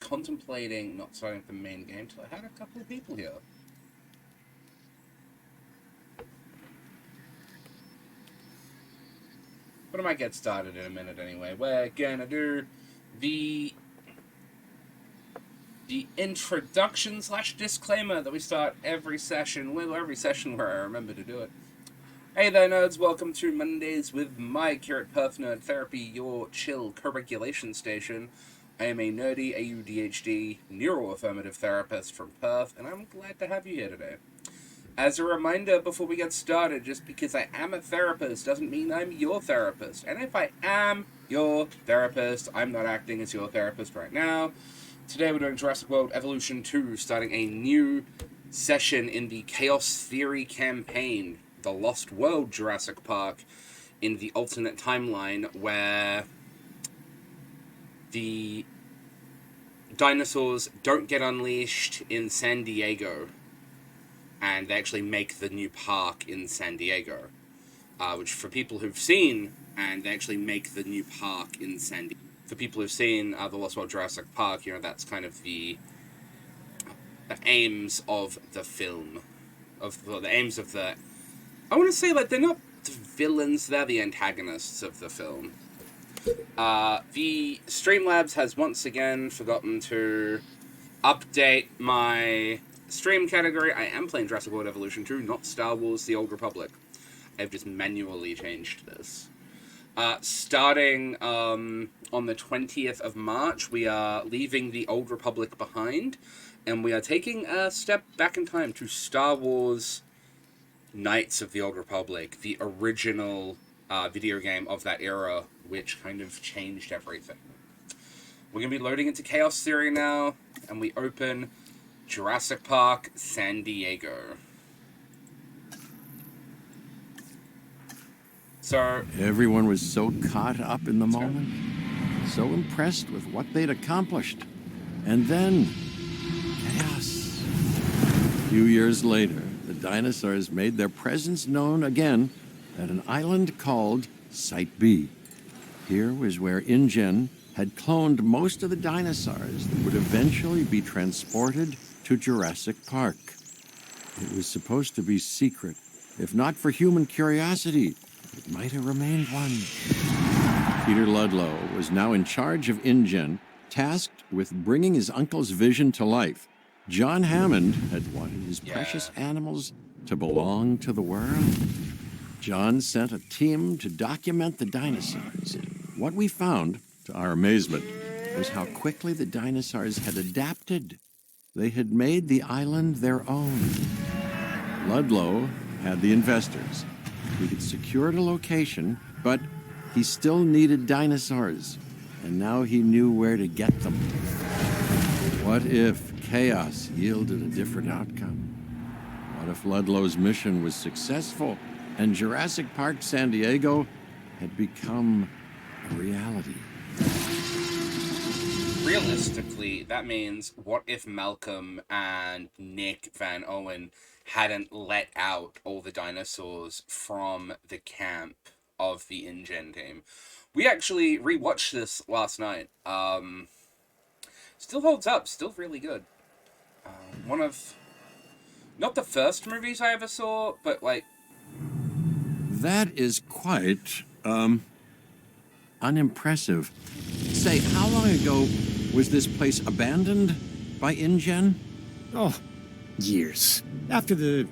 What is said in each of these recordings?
contemplating not starting the main game till I had a couple of people here. But I might get started in a minute anyway. We're gonna do the introduction / disclaimer that we start every session where I remember to do it. Hey there, nerds. Welcome to Mondays with Mike here at Perth Nerd Therapy, your chill co-regulation station. I am a nerdy AUDHD neuroaffirmative therapist from Perth, and I'm glad to have you here today. As a reminder, before we get started, just because I am a therapist doesn't mean I'm your therapist. And if I am your therapist, I'm not acting as your therapist right now. Today we're doing Jurassic World Evolution 2, starting a new session in the Chaos Theory campaign, the Lost World Jurassic Park, in the alternate timeline where the dinosaurs don't get unleashed in San Diego, and they actually make the new park in San Diego, which for people who've seen, and they actually make the new park in San Diego. For people who've seen the Lost World Jurassic Park, you know, that's kind of the aims of the film. The aims of the... I want to say, like, they're not the villains, they're the antagonists of the film. The Streamlabs has once again forgotten to update my stream category. I am playing Jurassic World Evolution 2, not Star Wars The Old Republic. I've just manually changed this. Starting on the 20th of March, we are leaving the Old Republic behind, and we are taking a step back in time to Star Wars Knights of the Old Republic, the original video game of that era, which kind of changed everything. We're going to be loading into Chaos Theory now, and we open Jurassic Park, San Diego. So everyone was so caught up in the moment, so impressed with what they'd accomplished. And then, chaos. A few years later, the dinosaurs made their presence known again at an island called Site B. Here was where InGen had cloned most of the dinosaurs that would eventually be transported to Jurassic Park. It was supposed to be secret. If not for human curiosity, it might have remained one. Peter Ludlow was now in charge of InGen, tasked with bringing his uncle's vision to life. John Hammond had wanted his precious animals to belong to the world. John sent a team to document the dinosaurs. What we found, to our amazement, was how quickly the dinosaurs had adapted. They had made the island their own. Ludlow had the investors. He had secured a location, but he still needed dinosaurs, and now he knew where to get them. What if chaos yielded a different outcome? What if Ludlow's mission was successful and Jurassic Park San Diego had become a reality? Realistically, that means what if Malcolm and Nick Van Owen hadn't let out all the dinosaurs from the camp of the InGen team? We actually rewatched this last night. Still holds up, still really good. One of, not the first movies I ever saw, but like... That is quite, unimpressive. Say, how long ago was this place abandoned by InGen? Oh, years. After the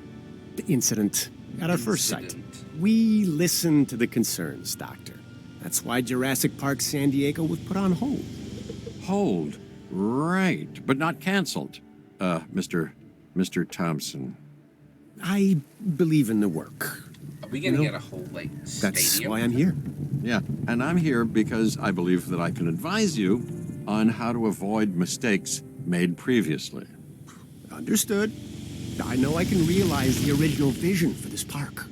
incident at our first site. We listened to the concerns, Doctor. That's why Jurassic Park San Diego was put on hold. Hold? Right, but not canceled. Mr. Thompson. I believe in the work. Are we gonna get a whole, like, stadium? That's why I'm here. Yeah, and I'm here because I believe that I can advise you on how to avoid mistakes made previously. Understood. I know I can realize the original vision for this park.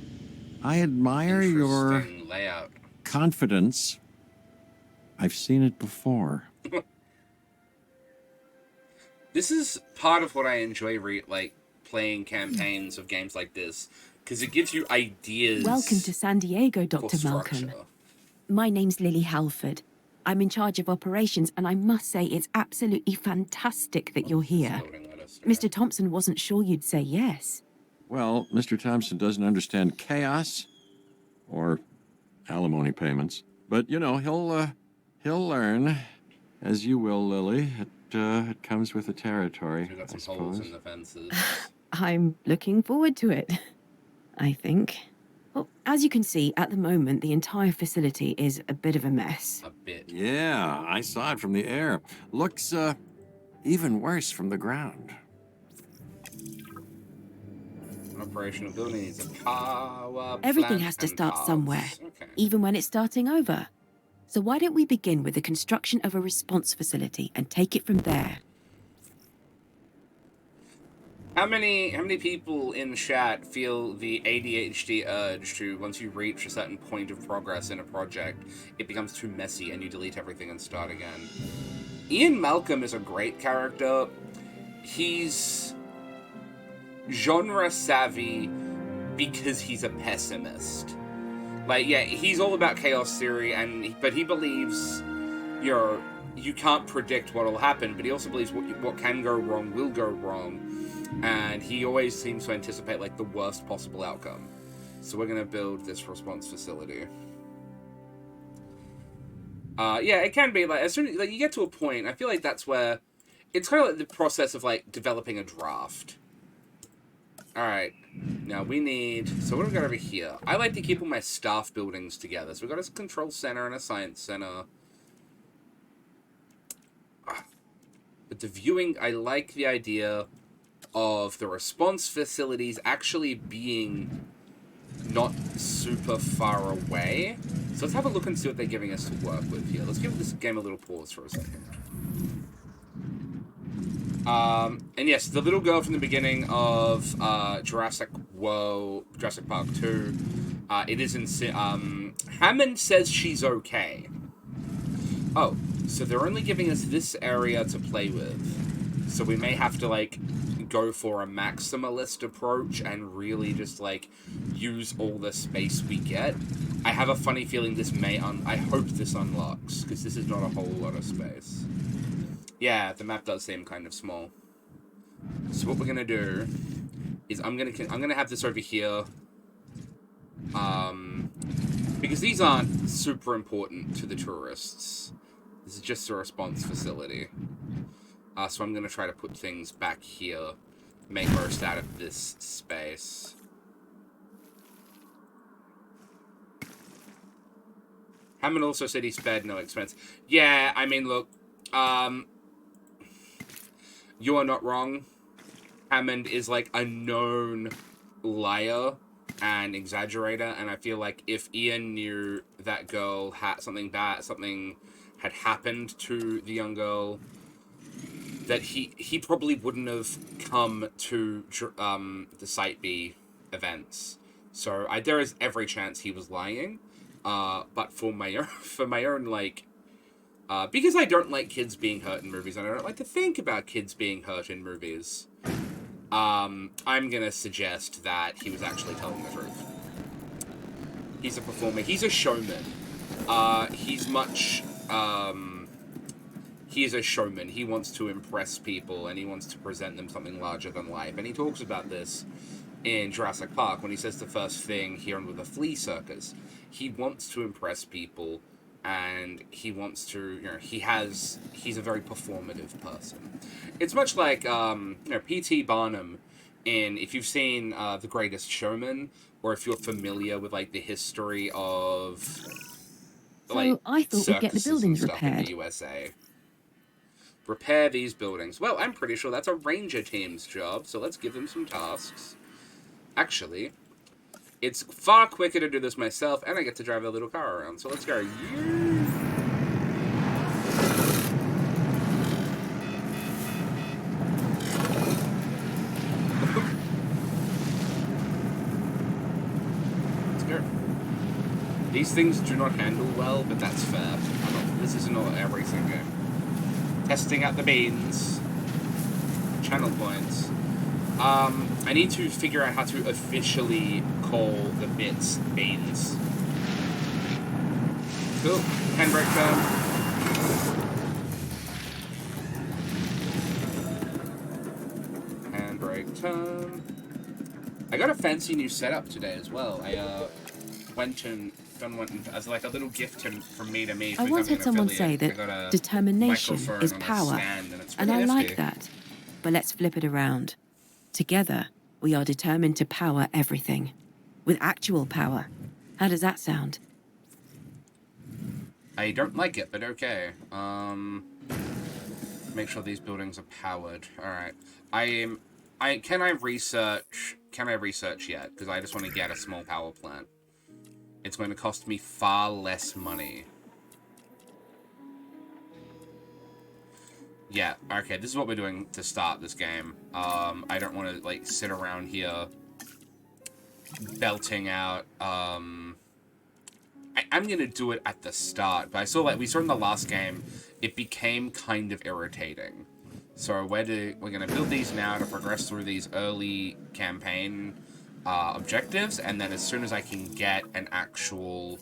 I admire your Interesting layout. confidence. I've seen it before. This is part of what I enjoy, playing campaigns of games like this, because it gives you ideas. Welcome to San Diego, Dr. Malcolm. My name's Lily Halford. I'm in charge of operations, and I must say it's absolutely fantastic that you're here. Mr. Thompson wasn't sure you'd say yes. Well, Mr. Thompson doesn't understand chaos or alimony payments. But, you know, he'll learn, as you will, Lily. It comes with the territory, We got I some holes suppose. in the fences. I'm looking forward to it, I think. Well, as you can see, at the moment, the entire facility is a bit of a mess. A bit. Yeah, I saw it from the air. Looks, even worse from the ground. An operational building needs a power Everything plant has to and start parts. somewhere, Okay. even when it's starting over. So why don't we begin with the construction of a response facility and take it from there? How many people in chat feel the ADHD urge to, once you reach a certain point of progress in a project, it becomes too messy and you delete everything and start again? Ian Malcolm is a great character. He's genre savvy because he's a pessimist. Like, yeah, he's all about chaos theory, but he believes, you can't predict what will happen, but he also believes what can go wrong will go wrong, and he always seems to anticipate, like, the worst possible outcome. So we're gonna build this response facility. Yeah, it can be, like, as soon as, like, you get to a point, I feel like that's where, it's kind of like the process of, like, developing a draft. Alright, now we need, so what do we got over here? I like to keep all my staff buildings together. So we've got a control center and a science center. But the viewing, I like the idea of the response facilities actually being not super far away. So let's have a look and see what they're giving us to work with here. Let's give this game a little pause for a second. And yes, the little girl from the beginning of Jurassic Park 2, it is in... Hammond says she's okay. Oh, so they're only giving us this area to play with. So we may have to, like, go for a maximalist approach and really just, like, use all the space we get. I have a funny feeling this may... I hope this unlocks, because this is not a whole lot of space. Yeah, the map does seem kind of small. So what we're gonna do is I'm gonna have this over here, because these aren't super important to the tourists. This is just a response facility. So I'm gonna try to put things back here, make most out of this space. Hammond also said he spared no expense. Yeah, I mean, look, you are not wrong. Hammond is, like, a known liar and exaggerator, and I feel like if Ian knew that girl had something had happened to the young girl, that he probably wouldn't have come to the Site B events. So there is every chance he was lying, but for my own, like, because I don't like kids being hurt in movies, and I don't like to think about kids being hurt in movies, I'm gonna suggest that he was actually telling the truth. He's a performer. He's a showman. He is a showman. He wants to impress people, and he wants to present them something larger than life. And he talks about this in Jurassic Park when he says the first thing here with the flea circus. He wants to impress people, and he wants to, he's a very performative person. It's much like, P.T. Barnum if you've seen The Greatest Showman, or if you're familiar with, like, the history of, like, So I thought we'd get the circuses and buildings stuff in repaired. the USA. Repair these buildings. Well, I'm pretty sure that's a ranger team's job, so let's give them some tasks. Actually, it's far quicker to do this myself, and I get to drive a little car around, so let's go. Let's go. These things do not handle well, but that's fair. This is not a racing game. Testing out the beans. Channel points. I need to figure out how to officially call the bits beans. Cool. Handbrake turn. I got a fancy new setup today as well. I went and as like a little gift from me to me. I once had someone say that determination is power, and I like that. But let's flip it around. Together, we are determined to power everything. With actual power. How does that sound? I don't like it, but okay. Make sure these buildings are powered. Alright. Can I research yet? Because I just want to get a small power plant. It's going to cost me far less money. Yeah, okay, this is what we're doing to start this game. I don't want to, like, sit around here belting out, I'm gonna do it at the start, but I saw, like, we saw in the last game, it became kind of irritating. So we're gonna build these now to progress through these early campaign objectives, and then as soon as I can get an actual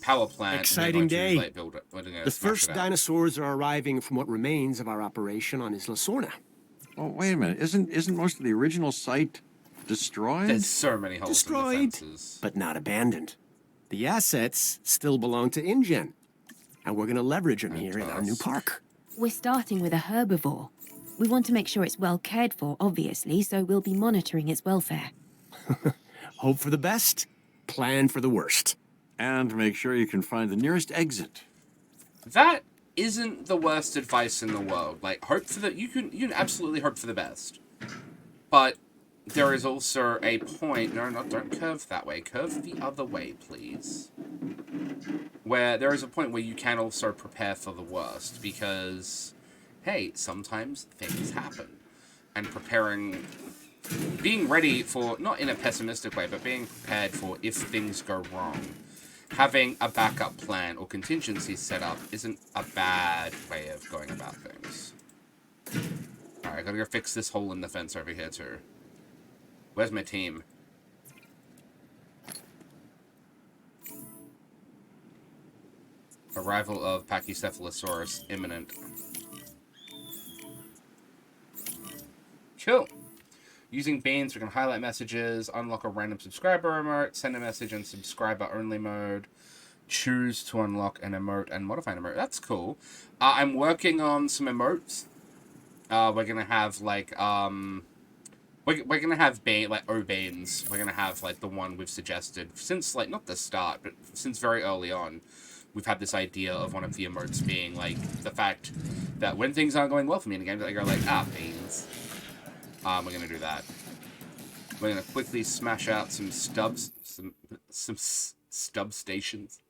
power plant, exciting day. Like, build it. The first dinosaurs are arriving from what remains of our operation on Isla Sorna. Oh, wait a minute. Isn't most of the original site destroyed? There's so many holes in the fences. But not abandoned. The assets still belong to InGen, and we're going to leverage them here in our new park. We're starting with a herbivore. We want to make sure it's well cared for, obviously, so we'll be monitoring its welfare. Hope for the best, plan for the worst. And make sure you can find the nearest exit. That isn't the worst advice in the world. Like, hope for the... You can absolutely hope for the best. But there is also a point... No, don't curve that way. Curve the other way, please. Where there is a point where you can also prepare for the worst. Because, hey, sometimes things happen. And preparing... Being ready for... Not in a pessimistic way, but being prepared for if things go wrong. Having a backup plan or contingency set up isn't a bad way of going about things. Alright, I gotta go fix this hole in the fence over here, too. Where's my team? Arrival of Pachycephalosaurus imminent. Cool. Using beans, we can highlight messages, unlock a random subscriber emote, send a message in subscriber-only mode, choose to unlock an emote, and modify an emote. That's cool. I'm working on some emotes. We're gonna have, like, we're gonna have O-Banes. We're gonna have, like, the one we've suggested since, like, not the start, but since very early on. We've had this idea of one of the emotes being, like, the fact that when things aren't going well for me in the game, I go, like, beans. We're gonna do that. We're gonna quickly smash out some stubs, some stub stations.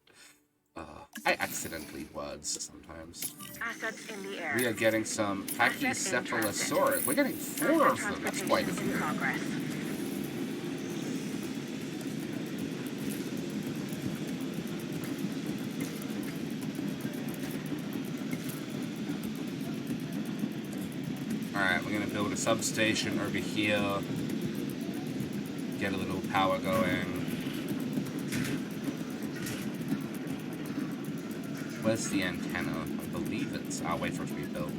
I accidentally words sometimes. Assets in the air. We are getting some Pachycephalosaurus. We're getting 4 of them. That's quite a few. Alright, we're gonna build a substation over here. Get a little power going. Where's the antenna? I believe it's... I'll wait for it to be built.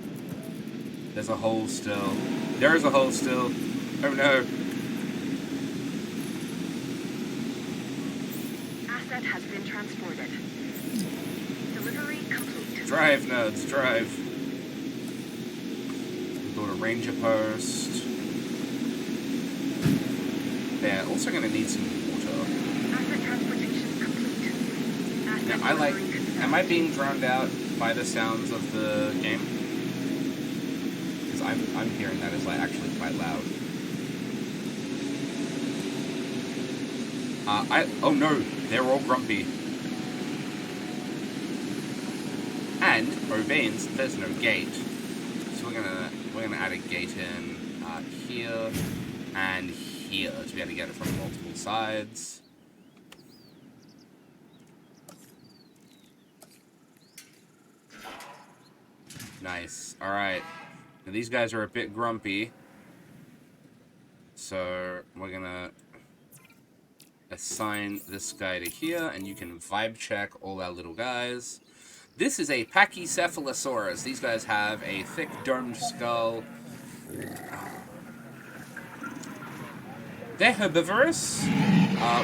There's a hole still. There is a hole still. Oh no. Asset has been transported. Delivery complete. Drive, nerds, drive. Build a ranger post. They're also going to need some water. Asset transportation complete. Asset Now, am I being drowned out by the sounds of the game? Because I'm hearing that as, like, actually quite loud. Oh no, they're all grumpy. And, O'Baines, there's no gate. So we're gonna add a gate in here and here to be able to get it from multiple sides. Nice. Alright. Now these guys are a bit grumpy. So we're gonna assign this guy to here, and you can vibe check all our little guys. This is a Pachycephalosaurus. These guys have a thick domed skull. They're herbivorous.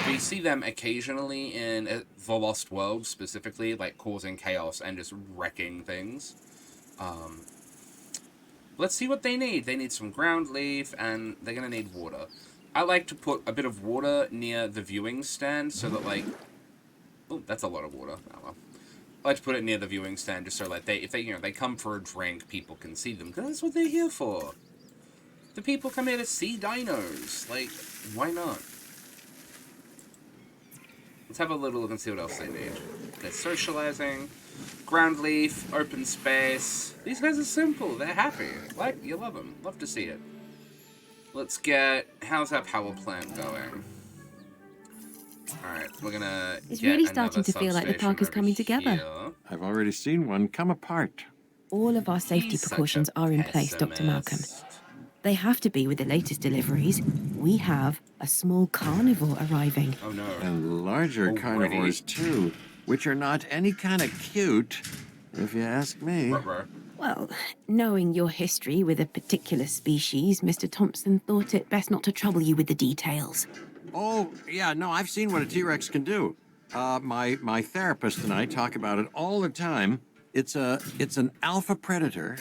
We see them occasionally in The Lost World, specifically, like causing chaos and just wrecking things. Let's see what they need. They need some ground leaf, and they're going to need water. I like to put a bit of water near the viewing stand so that, like... Oh, that's a lot of water. Oh, well. I like to put it near the viewing stand just so, like, if they come for a drink, people can see them. Because that's what they're here for. The people come here to see dinos. Like, why not? Let's have a little look and see what else they need. They're socializing. Ground leaf, open space. These guys are simple. They're happy. Like, you love them. Love to see it. Let's get... How's our power plant going? Alright, we're gonna It's get really starting to feel like the substation park is over coming together. here. I've already seen one come apart. All of our safety He's such precautions a are in place, Dr. Malcolm. pessimist. They have to be with the latest deliveries. We have a small carnivore arriving. Oh no. And larger Already. carnivores, too, which are not any kind of cute, if you ask me. Ruh-roh. Well, knowing your history with a particular species, Mr. Thompson thought it best not to trouble you with the details. Oh, yeah, no, I've seen what a T-Rex can do. My therapist and I talk about it all the time. It's an alpha predator,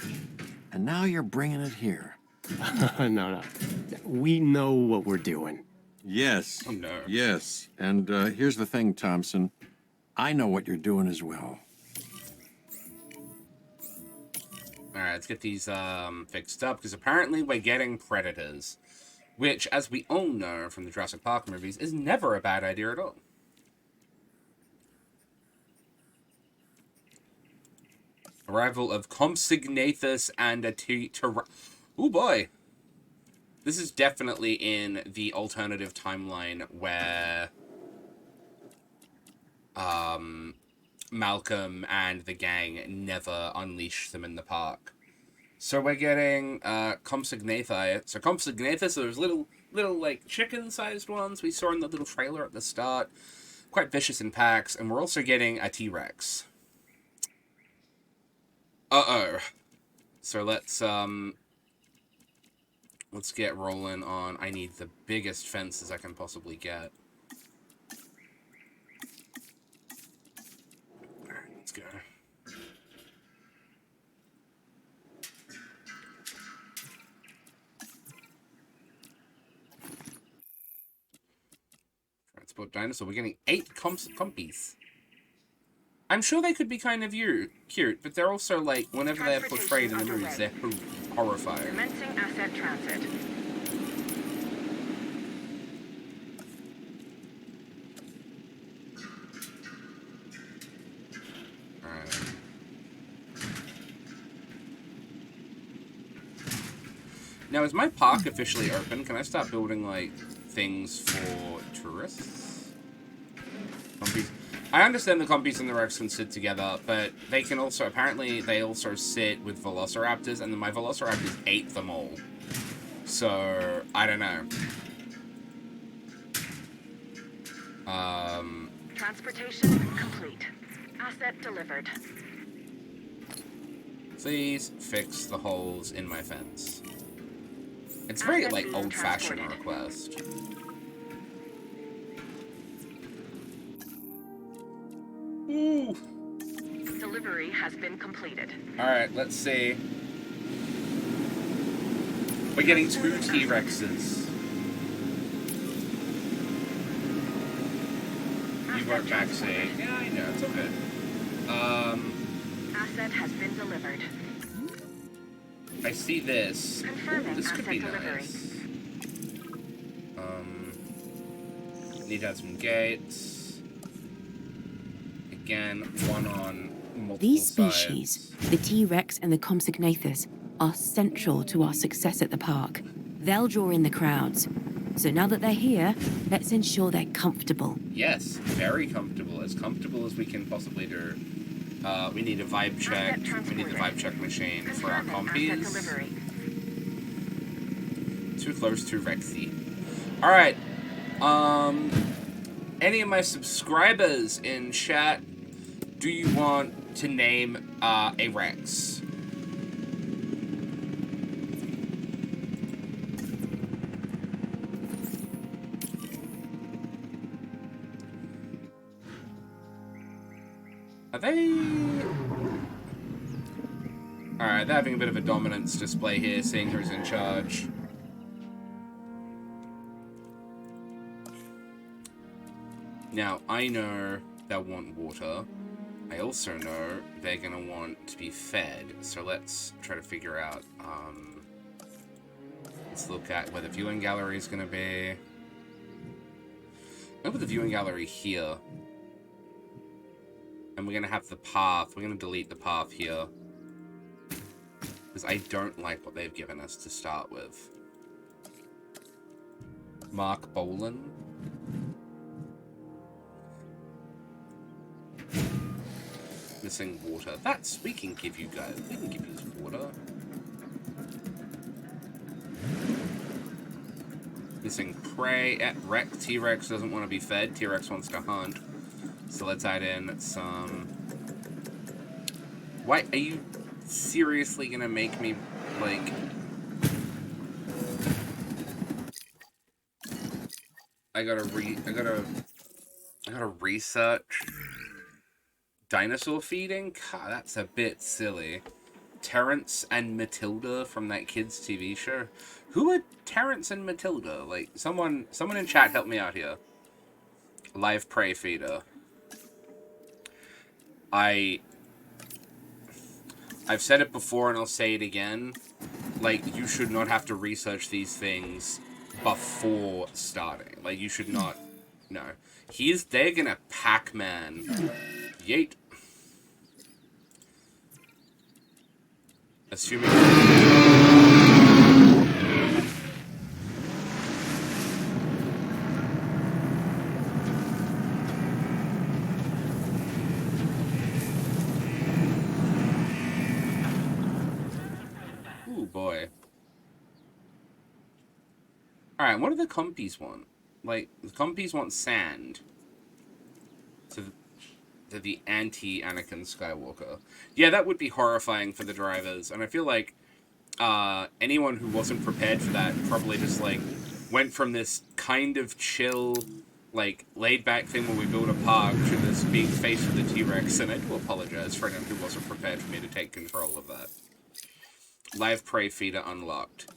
and now you're bringing it here. No. We know what we're doing. Yes. Oh, no. Yes. And here's the thing, Thompson. I know what you're doing as well. Alright, let's get these fixed up, because apparently we're getting predators. Which, as we all know from the Jurassic Park movies, is never a bad idea at all. Arrival of Compsognathus and a Oh boy! This is definitely in the alternative timeline where Malcolm and the gang never unleash them in the park. So we're getting Compsognathi. So Compsognathus are those little like chicken-sized ones we saw in the little trailer at the start. Quite vicious in packs, and we're also getting a T-Rex. Uh-oh. So let's get rolling on... I need the biggest fences I can possibly get. Alright, let's go. Transport dinosaur. We're getting 8 compies. I'm sure they could be kind of cute, but they're also, like, whenever they're portrayed in the movies, they're horrifying. Commencing asset transit. Alright. Now, is my park officially open? Can I start building, like, things for tourists? Compies. I understand the compies and the Rex can sit together, but they can also, apparently, they also sit with velociraptors, and then my velociraptors ate them all. So, I don't know. Transportation complete. Asset delivered. Please fix the holes in my fence. It's very, Asset like, being old-fashioned transported. request. Ooh. Delivery has been completed. Alright, let's see. We're getting 2 T-Rexes. You weren't backstage. Yeah, I know, it's okay. Asset has been delivered. I see this. Confirming This could be asset delivery. nice. Need to add some gates. Again, one on multiple These sides. species, the T-Rex and the Compsognathus, are central to our success at the park. They'll draw in the crowds. So now that they're here, let's ensure they're comfortable. Yes, very comfortable. As comfortable as we can possibly do. We need a vibe check. We need the vibe check machine for our Confirming asset compies. delivery. Too close to Rexy. Alright. Any of my subscribers in chat, do you want to name a Rex? Are they... Alright, they're having a bit of a dominance display here, seeing who's in charge. Now, I know they'll want water. I also know they're gonna want to be fed. So let's try to figure out, let's look at where the viewing gallery is gonna be. I'll put the viewing gallery here. And we're gonna have the path. We're gonna delete the path here. Because I don't like what they've given us to start with. Mark Bolan. Missing water. That's... we can give you guys... we can give you water. Missing prey. Wreck. T-Rex doesn't want to be fed. T-Rex wants to hunt. So let's add in some... Why are you seriously gonna make me, like... I gotta research dinosaur feeding? God, that's a bit silly. Terrence and Matilda from that kids' TV show. Who are Terrence and Matilda? Like, someone in chat help me out here. Live prey feeder. I've said it before and I'll say it again. Like, you should not have to research these things before starting. Like, you should not. No. They're gonna Pac-Man. Yeet. Assuming... Ooh, boy. Alright, what do the compies want? Like, the compies want sand. To the anti-Anakin Skywalker. Yeah, that would be horrifying for the drivers, and I feel like anyone who wasn't prepared for that probably just, like, went from this kind of chill, like, laid-back thing where we build a park to this being faced with the T-Rex, and I do apologize for anyone who wasn't prepared for me to take control of that. Live prey feeder unlocked.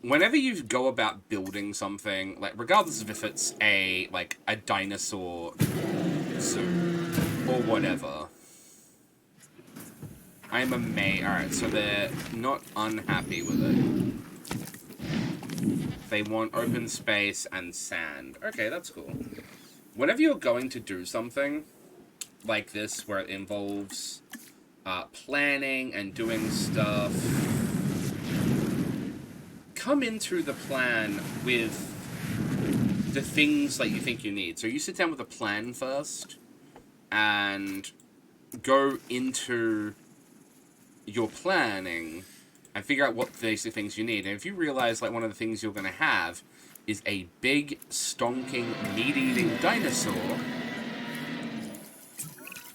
Whenever you go about building something, like, regardless of if it's a dinosaur zoo or whatever, I'm amazed. Alright, so they're not unhappy with it. They want open space and sand. Okay, that's cool. Whenever you're going to do something like this, where it involves planning and doing stuff, come into the plan with the things that you think you need. So you sit down with a plan first and go into your planning and figure out what basic things you need. And if you realize, like, one of the things you're going to have is a big, stonking, meat-eating dinosaur,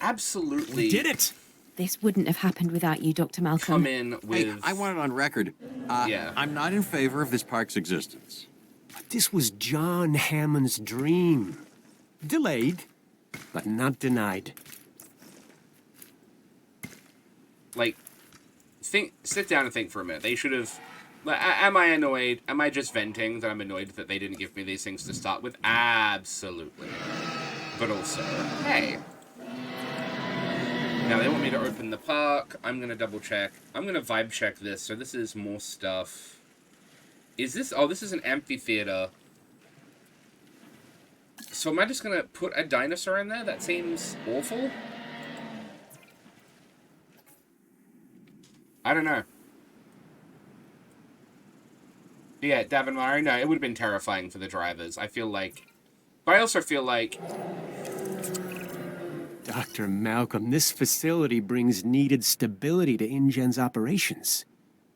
absolutely... We did it! This wouldn't have happened without you, Dr. Malcolm. Come in with... Hey, I want it on record. Yeah. I'm not in favor of this park's existence. But this was John Hammond's dream. Delayed, but not denied. Like, sit down and think for a minute. They should have... Am I annoyed? Am I just venting that I'm annoyed that they didn't give me these things to start with? Absolutely. But also, hey... Now, they want me to open the park. I'm going to double check. I'm going to vibe check this. So this is more stuff. Is this... Oh, this is an amphitheater. So am I just going to put a dinosaur in there? That seems awful. I don't know. Yeah, Davin Murray, no, it would have been terrifying for the drivers. I feel like... But I also feel like... Dr. Malcolm, this facility brings needed stability to InGen's operations.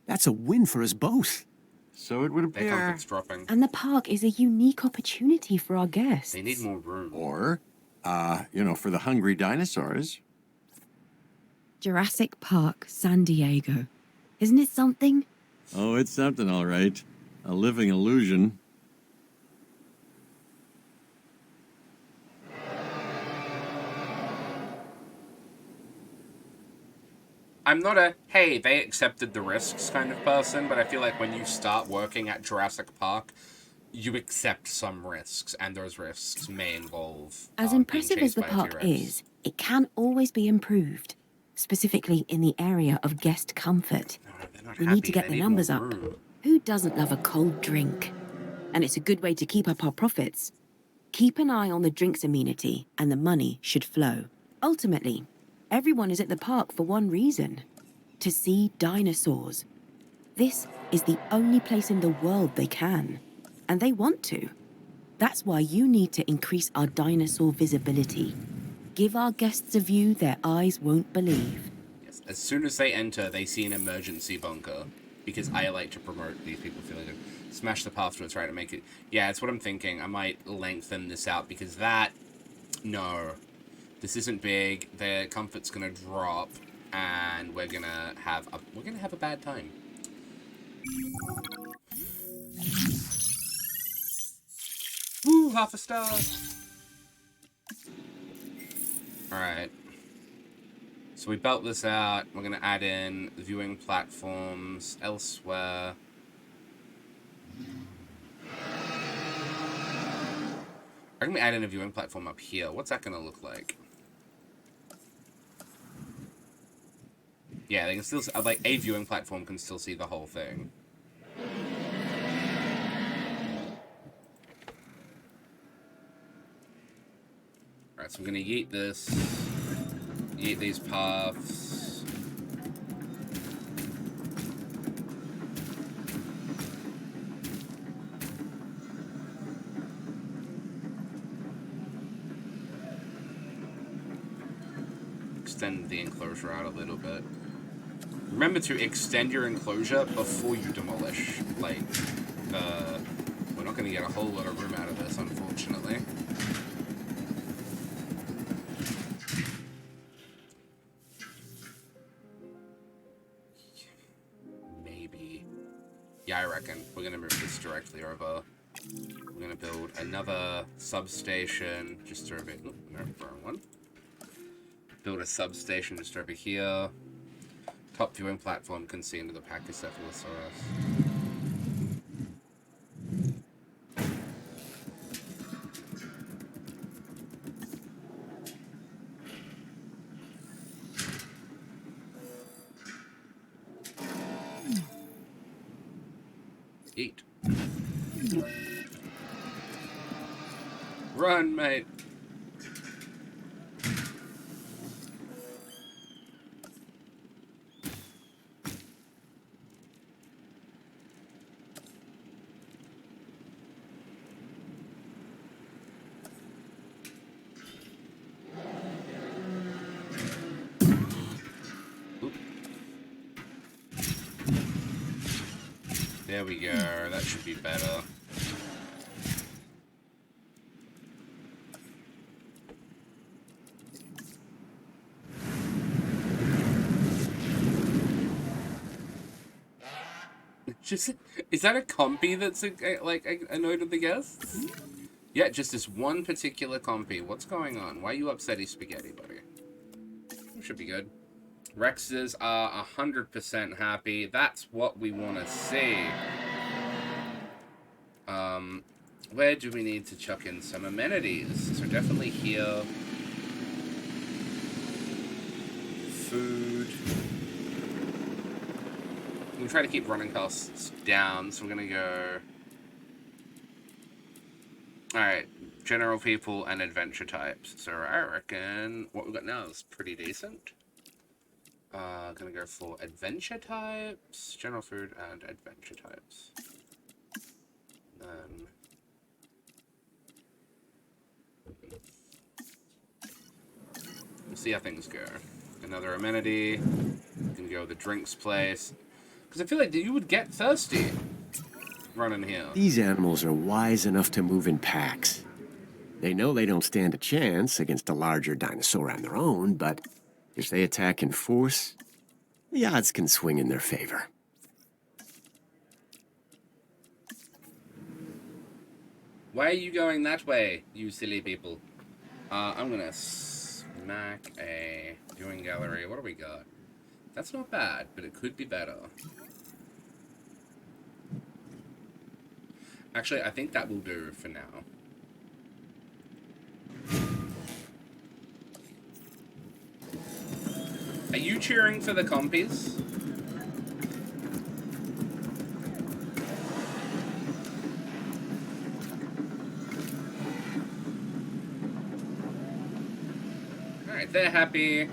That's a win for us both. So it would Their appear. comfort's dropping. And the park is a unique opportunity for our guests. They need more room. Or, for the hungry dinosaurs. Jurassic Park, San Diego. Isn't it something? Oh, it's something, all right. A living illusion. I'm not a, hey, they accepted the risks kind of person, but I feel like when you start working at Jurassic Park, you accept some risks, and those risks may involve As being impressive chased as the by a park T-Rex. is, it can always be improved, specifically in the area of guest comfort. No, they're not We happy. need to get They the need numbers more up. room. Who doesn't love a cold drink? And it's a good way to keep up our profits. Keep an eye on the drinks amenity, and the money should flow. Ultimately, everyone is at the park for one reason: to see dinosaurs. This is the only place in the world they can, and they want to. That's why you need to increase our dinosaur visibility. Give our guests a view their eyes won't believe. Yes. As soon as they enter, they see an emergency bunker, because I like to promote these people feeling good. Smash the path to its right to make it... Yeah, that's what I'm thinking. I might lengthen this out, because that... No. This isn't big. The comfort's gonna drop, and we're gonna have a bad time. Woo! Half a star! Alright. So we built this out. We're going to add in viewing platforms elsewhere. I'm going to add in a viewing platform up here. What's that going to look like? Yeah, they can still... Like, a viewing platform can still see the whole thing. Alright, so I'm going to yeet this. Yeet these paths. Extend the enclosure out a little bit. Remember to extend your enclosure before you demolish. Like, we're not going to get a whole lot of room out of this, unfortunately. Maybe. Yeah, I reckon. We're going to move this directly over. We're going to build another substation just over... Oh, no, wrong one. Build a substation just over here. Top viewing platform can see into the Pachycephalosaurus. Eat. Run, mate. Oop. There we go. That should be better. Just, is that a compy that's annoyed with the guests? Yeah, just this one particular compy. What's going on? Why are you upsetty spaghetti, buddy? Should be good. Rexes are 100% happy. That's what we want to see. Where do we need to chuck in some amenities? So definitely here. Food. We try to keep running costs down, so we're gonna go... Alright, general people and adventure types. So I reckon what we've got now is pretty decent. Gonna go for adventure types, general food, and adventure types. Then... we'll see how things go. Another amenity. Gonna go the drinks place. Because I feel like you would get thirsty running here. These animals are wise enough to move in packs. They know they don't stand a chance against a larger dinosaur on their own, but if they attack in force, the odds can swing in their favor. Why are you going that way, you silly people? I'm gonna smack a viewing gallery. What do we got? That's not bad, but it could be better. Actually, I think that will do for now. Are you cheering for the compies? Alright, they're happy.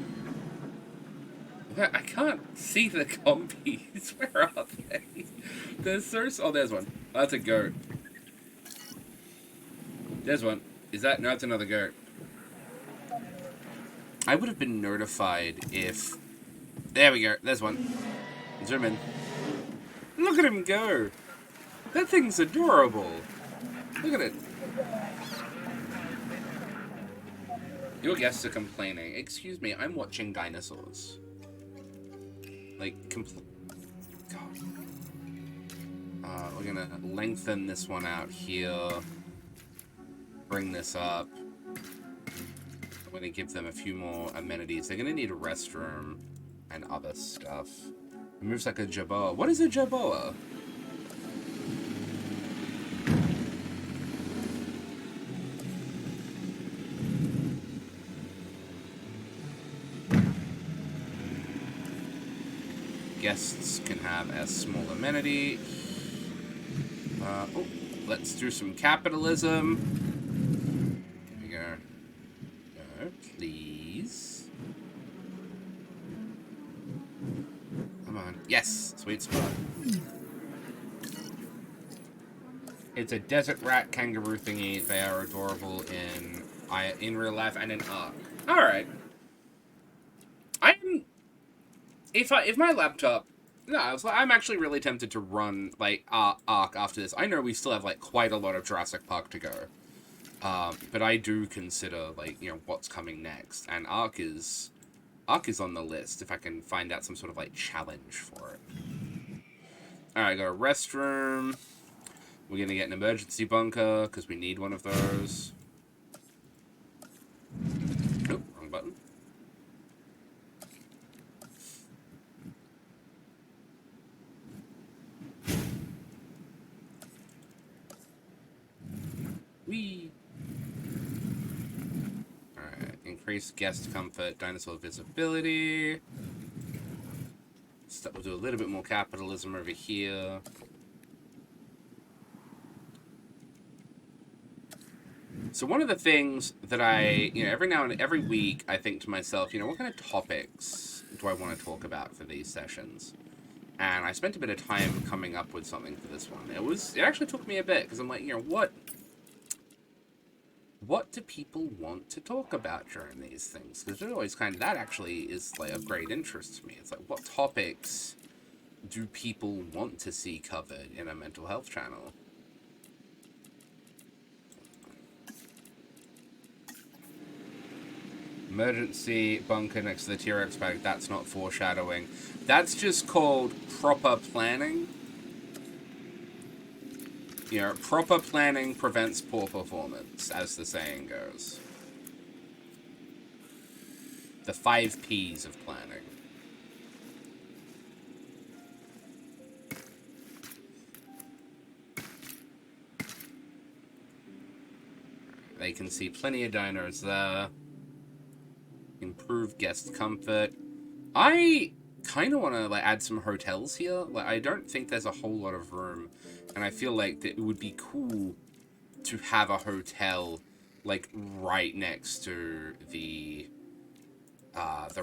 I can't see the compies. Where are they? There's so... Oh, there's one. Oh, that's a goat. There's one. Is that... No, it's another goat. I would have been notified if... There we go. There's one. Zoom in. Look at him go. That thing's adorable. Look at it. Your guests are complaining. Excuse me, I'm watching dinosaurs. Like, God. We're gonna lengthen this one out here. Bring this up. I'm gonna give them a few more amenities. They're gonna need a restroom and other stuff. It moves like a jaboa. What is a jaboa? Guests can have a small amenity. Oh, let's do some capitalism. Here we go. Go, please. Come on. Yes, sweet spot. It's a desert rat kangaroo thingy. They are adorable in real life and in Ark. All right. If my laptop, no, I'm actually really tempted to run like Ark after this. I know we still have like quite a lot of Jurassic Park to go, but I do consider like what's coming next, and Ark is on the list if I can find out some sort of like challenge for it. All right, got a restroom. We're gonna get an emergency bunker because we need one of those. Oh, wrong button. Whee! Alright, increase guest comfort, dinosaur visibility. We'll do a little bit more capitalism over here. So one of the things that I, every week I think to myself, what kind of topics do I want to talk about for these sessions? And I spent a bit of time coming up with something for this one. It actually took me a bit, because I'm like, what do people want to talk about during these things? Because it always that actually is like of great interest to me. It's like, what topics do people want to see covered in a mental health channel? Emergency bunker next to the T-Rex bag. That's not foreshadowing. That's just called proper planning. Proper planning prevents poor performance, as the saying goes. The 5 Ps of planning. They can see plenty of dinos there. Improve guest comfort. I kind of want to add some hotels here. I don't think there's a whole lot of room, and I feel like that it would be cool to have a hotel right next to the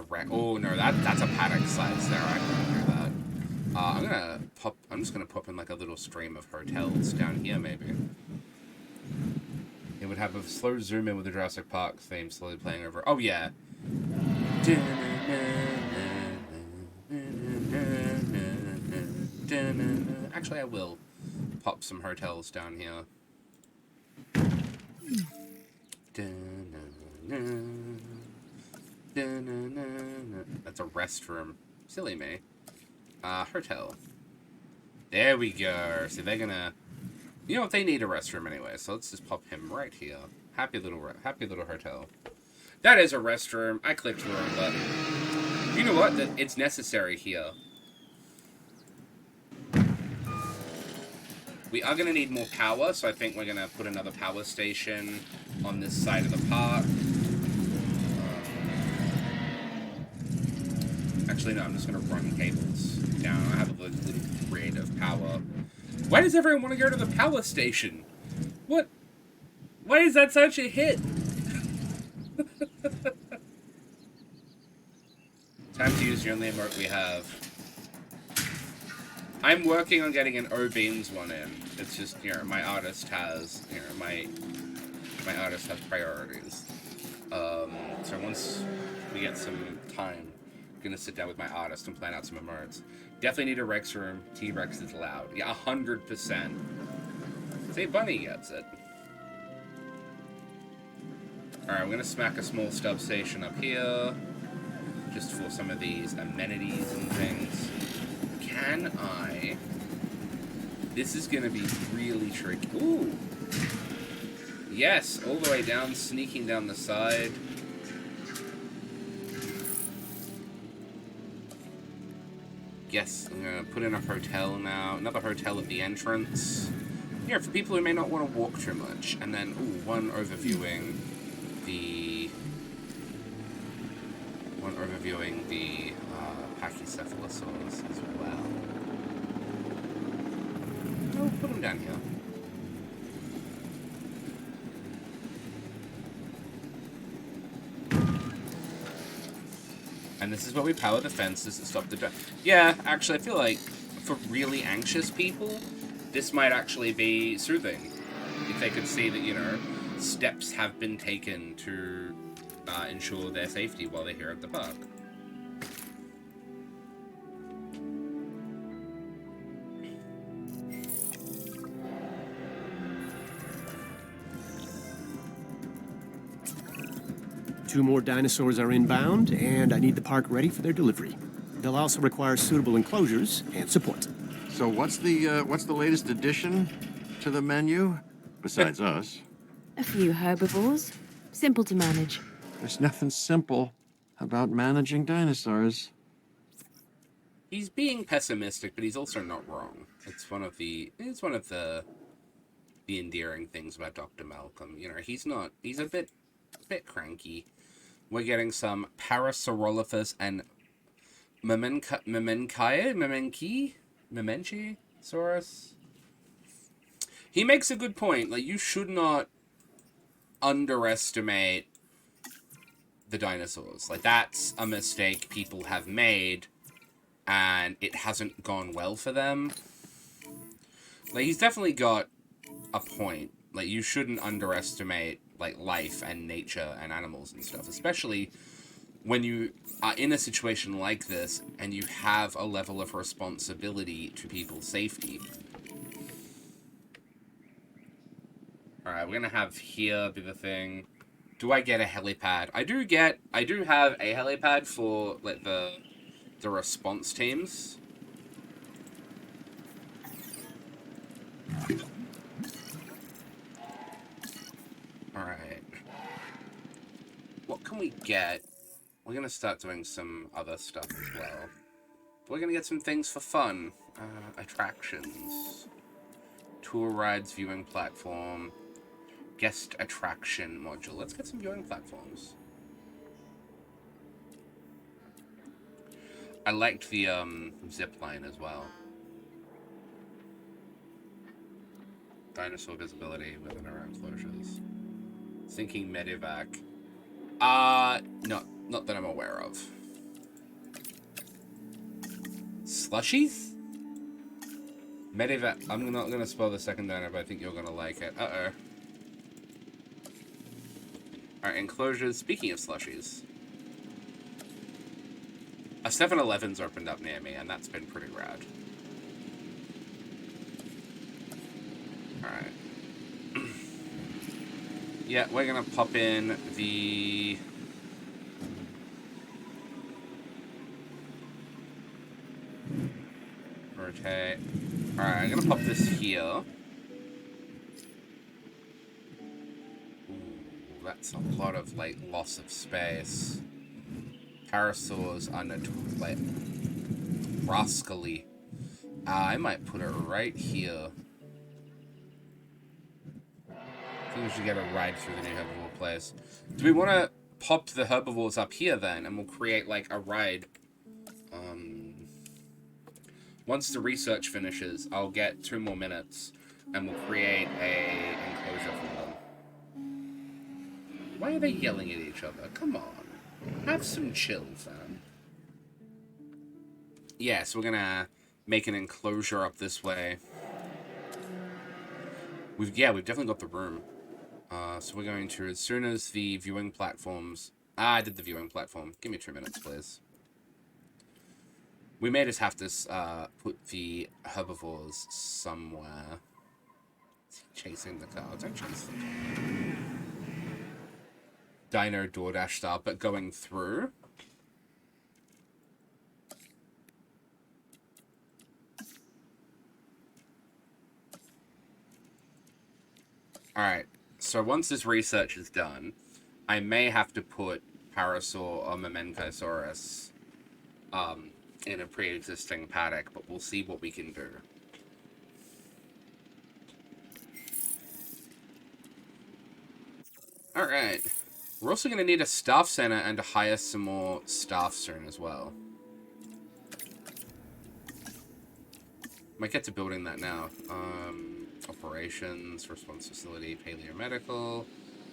wreck. Oh no, that's a paddock size there. I couldn't do that. I'm just gonna pop in a little stream of hotels down here maybe. It would have a slow zoom in with the Jurassic Park theme slowly playing over. Oh yeah. Actually, I will pop some hotels down here. That's a restroom. Silly me. Hotel. There we go. So they're gonna... they need a restroom anyway, so let's just pop him right here. Happy little hotel. That is a restroom. I clicked the wrong button. You know what? It's necessary here. We are going to need more power, so I think we're going to put another power station on this side of the park. Actually, no, I'm just going to run cables down. I have a little grid of power. Why does everyone want to go to the power station? What? Why is that such a hit? Time to use the only emote we have. I'm working on getting an O-Beams one in. It's just, you know, my artist has, you know, my artist has priorities. So once we get some time, I'm gonna sit down with my artist and plan out some emotes. Definitely need a Rex room. T-Rex is loud. Yeah, 100%. Say Bunny gets it. Alright, I'm gonna smack a small stub station up here. Just for some of these amenities and things. Can I... This is gonna be really tricky. Ooh! Yes, all the way down, sneaking down the side. Yes, I'm gonna put in a hotel now. Another hotel at the entrance. Yeah, for people who may not want to walk too much. And then, ooh, one overviewing the Pachycephalosaurs as well. Oh, put them down here. And this is where we power the fences to stop the... Yeah, actually, I feel like for really anxious people, this might actually be soothing. If they could see that, you know, steps have been taken to ensure their safety while they're here at the park. Two more dinosaurs are inbound, and I need the park ready for their delivery. They'll also require suitable enclosures and support. So what's the latest addition to the menu? Besides us. A few herbivores. Simple to manage. There's nothing simple about managing dinosaurs. He's being pessimistic, but he's also not wrong. It's one of the endearing things about Dr. Malcolm. You know, he's a bit cranky. We're getting some Parasaurolophus and Memenchisaurus. He makes a good point. Like, you should not underestimate the dinosaurs. Like, that's a mistake people have made, and it hasn't gone well for them. Like, he's definitely got a point. Like, you shouldn't underestimate, like, life and nature and animals and stuff, especially when you are in a situation like this and you have a level of responsibility to people's safety. Alright, we're gonna have here be the thing. Do I get a helipad? I do have a helipad for, like, the response teams. Alright. What can we get? We're gonna start doing some other stuff as well. We're gonna get some things for fun. Attractions. Tour rides, viewing platform. Guest attraction module. Let's get some viewing platforms. I liked the zip line as well. Dinosaur visibility within our enclosures. Thinking medevac. Not that I'm aware of. Slushies? Medevac. I'm not gonna spoil the second dino, but I think you're gonna like it. Uh-oh. Alright, enclosures. Speaking of slushies. A 7-Eleven's opened up near me, and that's been pretty rad. Alright. Yeah, we're gonna pop in the... Rotate. Alright, I'm gonna pop this here. Ooh, that's a lot of, like, loss of space. Parasaurs are like rascally. I might put it right here. I think we should get a ride through the new herbivore place. Do we want to pop the herbivores up here then, and we'll create like a ride? Once the research finishes, I'll get 2 more minutes, and we'll create a enclosure for them. Why are they yelling at each other? Come on, have some chill, fam. Yeah, so we're gonna make an enclosure up this way. We've definitely got the room. So we're going to, as soon as the viewing platforms... I did the viewing platform. Give me 2 minutes, please. We may just have to put the herbivores somewhere. Chasing the car. Don't chase the car. Dino DoorDash style, but going through. Alright. So once this research is done, I may have to put Parasaur or Mamenchosaurus in a pre-existing paddock, but we'll see what we can do. Alright. We're also going to need a staff center and to hire some more staff soon as well. Might get to building that now. Operations, response facility, paleomedical,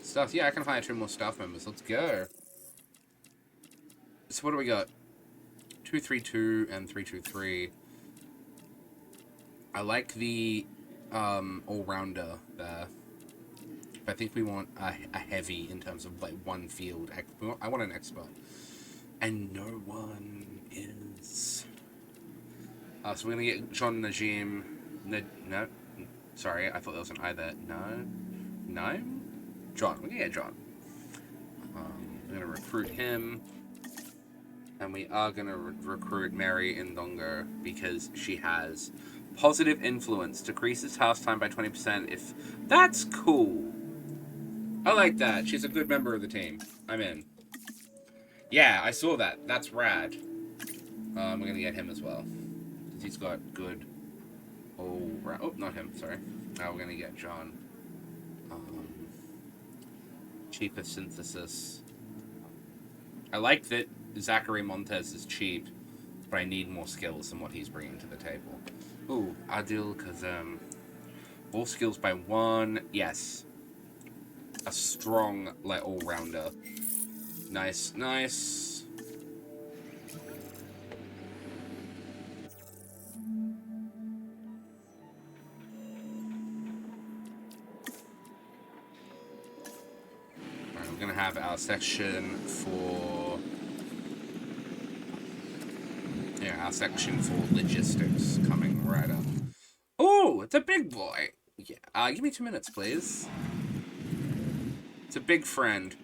stuff. Yeah, I can hire 2 more staff members. Let's go. So what do we got? 232 and 323. I like the all-rounder there. But I think we want a heavy in terms of like one field. I want an expert. And no one is. So we're gonna get John Najim. No. Sorry, I thought there was an I there. No? John. We're gonna get John. We're gonna recruit him. And we are gonna recruit Mary Ndongo because she has positive influence. Decreases task time by 20% if... That's cool! I like that. She's a good member of the team. I'm in. Yeah, I saw that. That's rad. We're gonna get him as well. He's got good... Oh, not him, sorry. Now we're gonna get John. Cheaper synthesis. I like that Zachary Montez is cheap, but I need more skills than what he's bringing to the table. Ooh, Adil Kazem. All skills by 1. Yes. A strong, like, all-rounder. Nice, nice. We're gonna have our section for... Yeah, our section for logistics coming right up. Oh, it's a big boy. Yeah, give me 2 minutes, please. It's a big friend.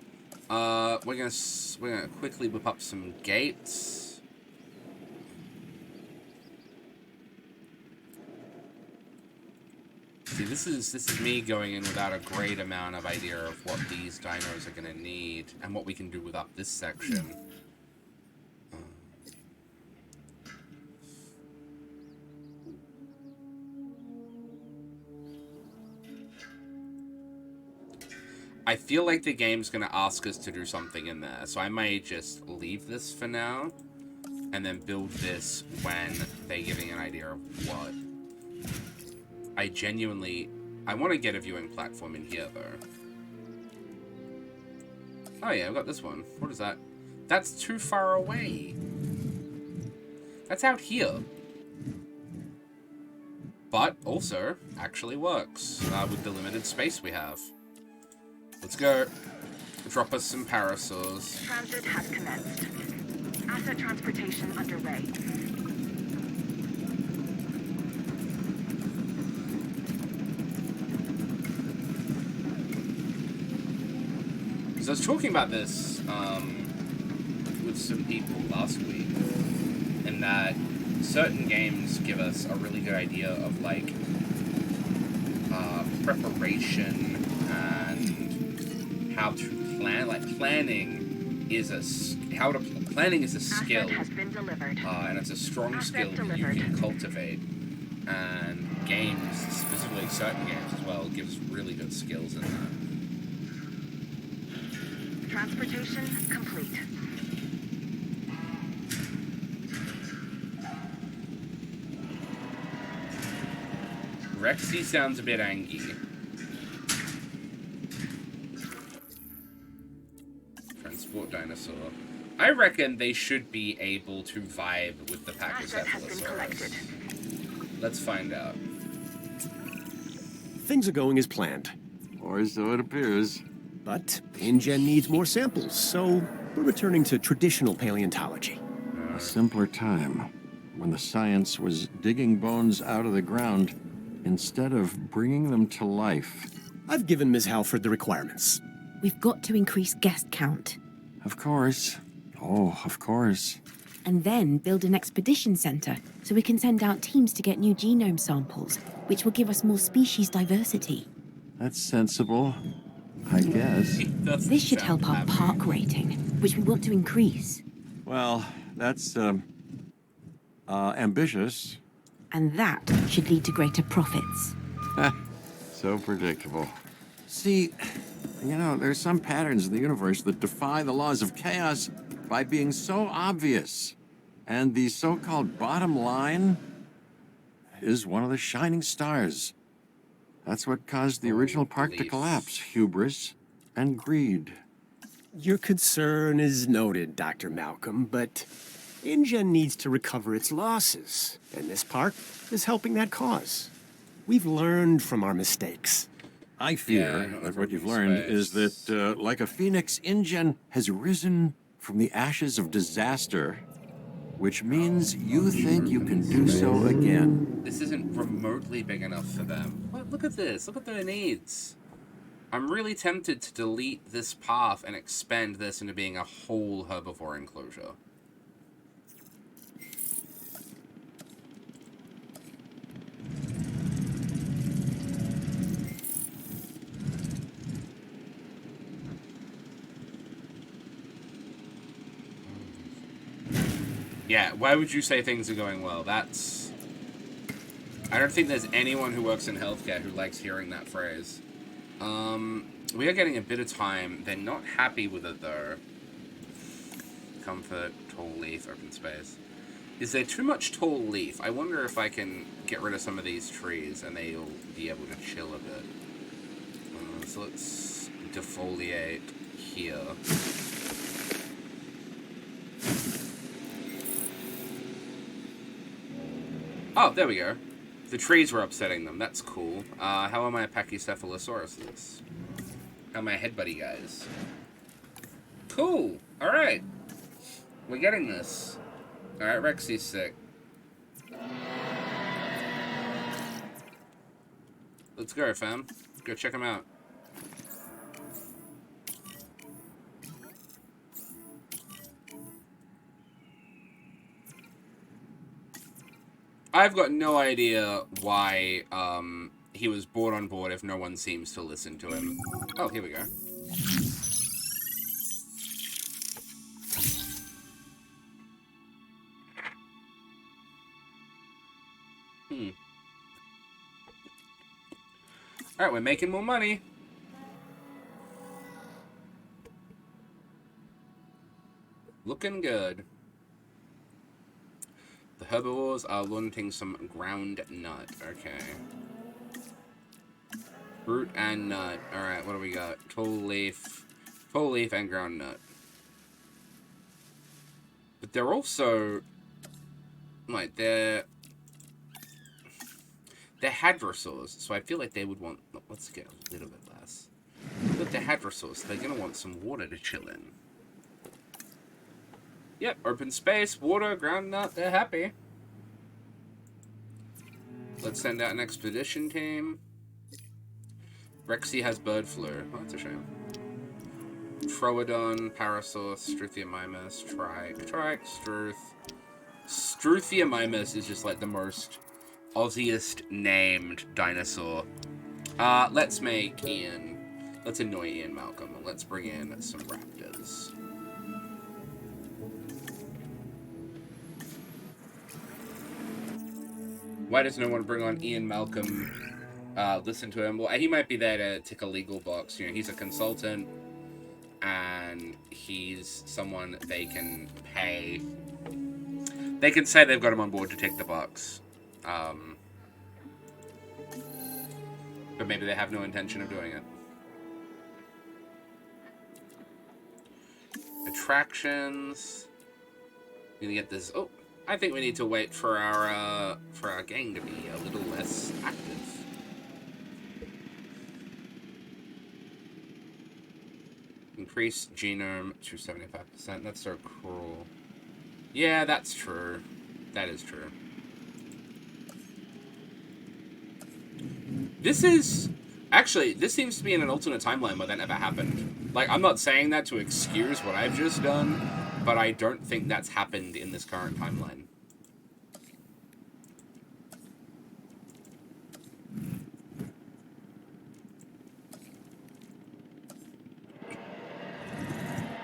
We're gonna quickly whip up some gates. See, this is me going in without a great amount of idea of what these dinos are gonna need and what we can do without this section. I feel like the game's gonna ask us to do something in there, so I might just leave this for now, and then build this when they're giving an idea of what. I want to get a viewing platform in here, though. Oh yeah, I've got this one. What is that? That's too far away. That's out here. But also, actually works with the limited space we have. Let's go. Drop us some parasaurs. Transit has commenced. Asset transportation underway. So I was talking about this with some people last week, and that certain games give us a really good idea of like preparation and how to plan. Like planning is how to Planning is a skill. Asset has been delivered. And it's a strong skill that you can cultivate. And games, specifically certain games as well, gives really good skills in that. Transportation complete. Rexy sounds a bit angry. Transport dinosaur. I reckon they should be able to vibe with the Pachycephalosaurus. Let's find out. Things are going as planned. Or so it appears. But InGen needs more samples, so we're returning to traditional paleontology. A simpler time, when the science was digging bones out of the ground instead of bringing them to life. I've given Ms. Halford the requirements. We've got to increase guest count. Of course. Oh, of course. And then build an expedition center so we can send out teams to get new genome samples, which will give us more species diversity. That's sensible, I guess. This should help our park rating, which we want to increase. Well, that's, ambitious. And that should lead to greater profits. So predictable. See, you know, there's some patterns in the universe that defy the laws of chaos by being so obvious. And the so-called bottom line is one of the shining stars. That's what caused the original park to collapse. Hubris and greed. Your concern is noted, Dr. Malcolm, but InGen needs to recover its losses, and this park is helping that cause. We've learned from our mistakes. I fear that what you've learned is that, like a phoenix, InGen has risen from the ashes of disaster, which means you think you can do so again. This isn't remotely big enough for them. Look at this. Look at their needs. I'm really tempted to delete this path and expand this into being a whole herbivore enclosure. Yeah, why would you say things are going well? That's... I don't think there's anyone who works in healthcare who likes hearing that phrase. We are getting a bit of time. They're not happy with it, though. Comfort, tall leaf, open space. Is there too much tall leaf? I wonder if I can get rid of some of these trees and they'll be able to chill a bit. So let's defoliate here. Oh, there we go. The trees were upsetting them. That's cool. How are my Pachycephalosauruses? How are my head buddy guys? Cool. All right. We're getting this. All right, Rexy's sick. Let's go, fam. Go check him out. I've got no idea why he was brought on board if no one seems to listen to him. Oh, here we go. Alright, we're making more money. Looking good. The herbivores are wanting some ground nut. Okay. Fruit and nut. Alright, what do we got? Tall leaf and ground nut. But they're also... like, they're hadrosaurs, so I feel like they would want... let's get a little bit less. But they're hadrosaurs, so they're going to want some water to chill in. Yep, open space, water, ground nut, they're happy. Let's send out an expedition team. Rexy has bird flu. Oh, that's a shame. Troodon, Parasaurus, Struthiamimus, Trike, Struth. Struthiamimus is just like the most Aussiest named dinosaur. Let's make Ian. Let's annoy Ian Malcolm and let's bring in some raptors. Why does no one bring on Ian Malcolm? Listen to him. Well, he might be there to tick a legal box. You know, he's a consultant, and he's someone they can pay. They can say they've got him on board to tick the box. But maybe they have no intention of doing it. Attractions. We're gonna get this. Oh, I think we need to wait for our gang to be a little less active. Increase genome to 75%. That's so cruel. Yeah, that's true. That is true. This is... Actually, this seems to be in an alternate timeline where that never happened. Like, I'm not saying that to excuse what I've just done, but I don't think that's happened in this current timeline.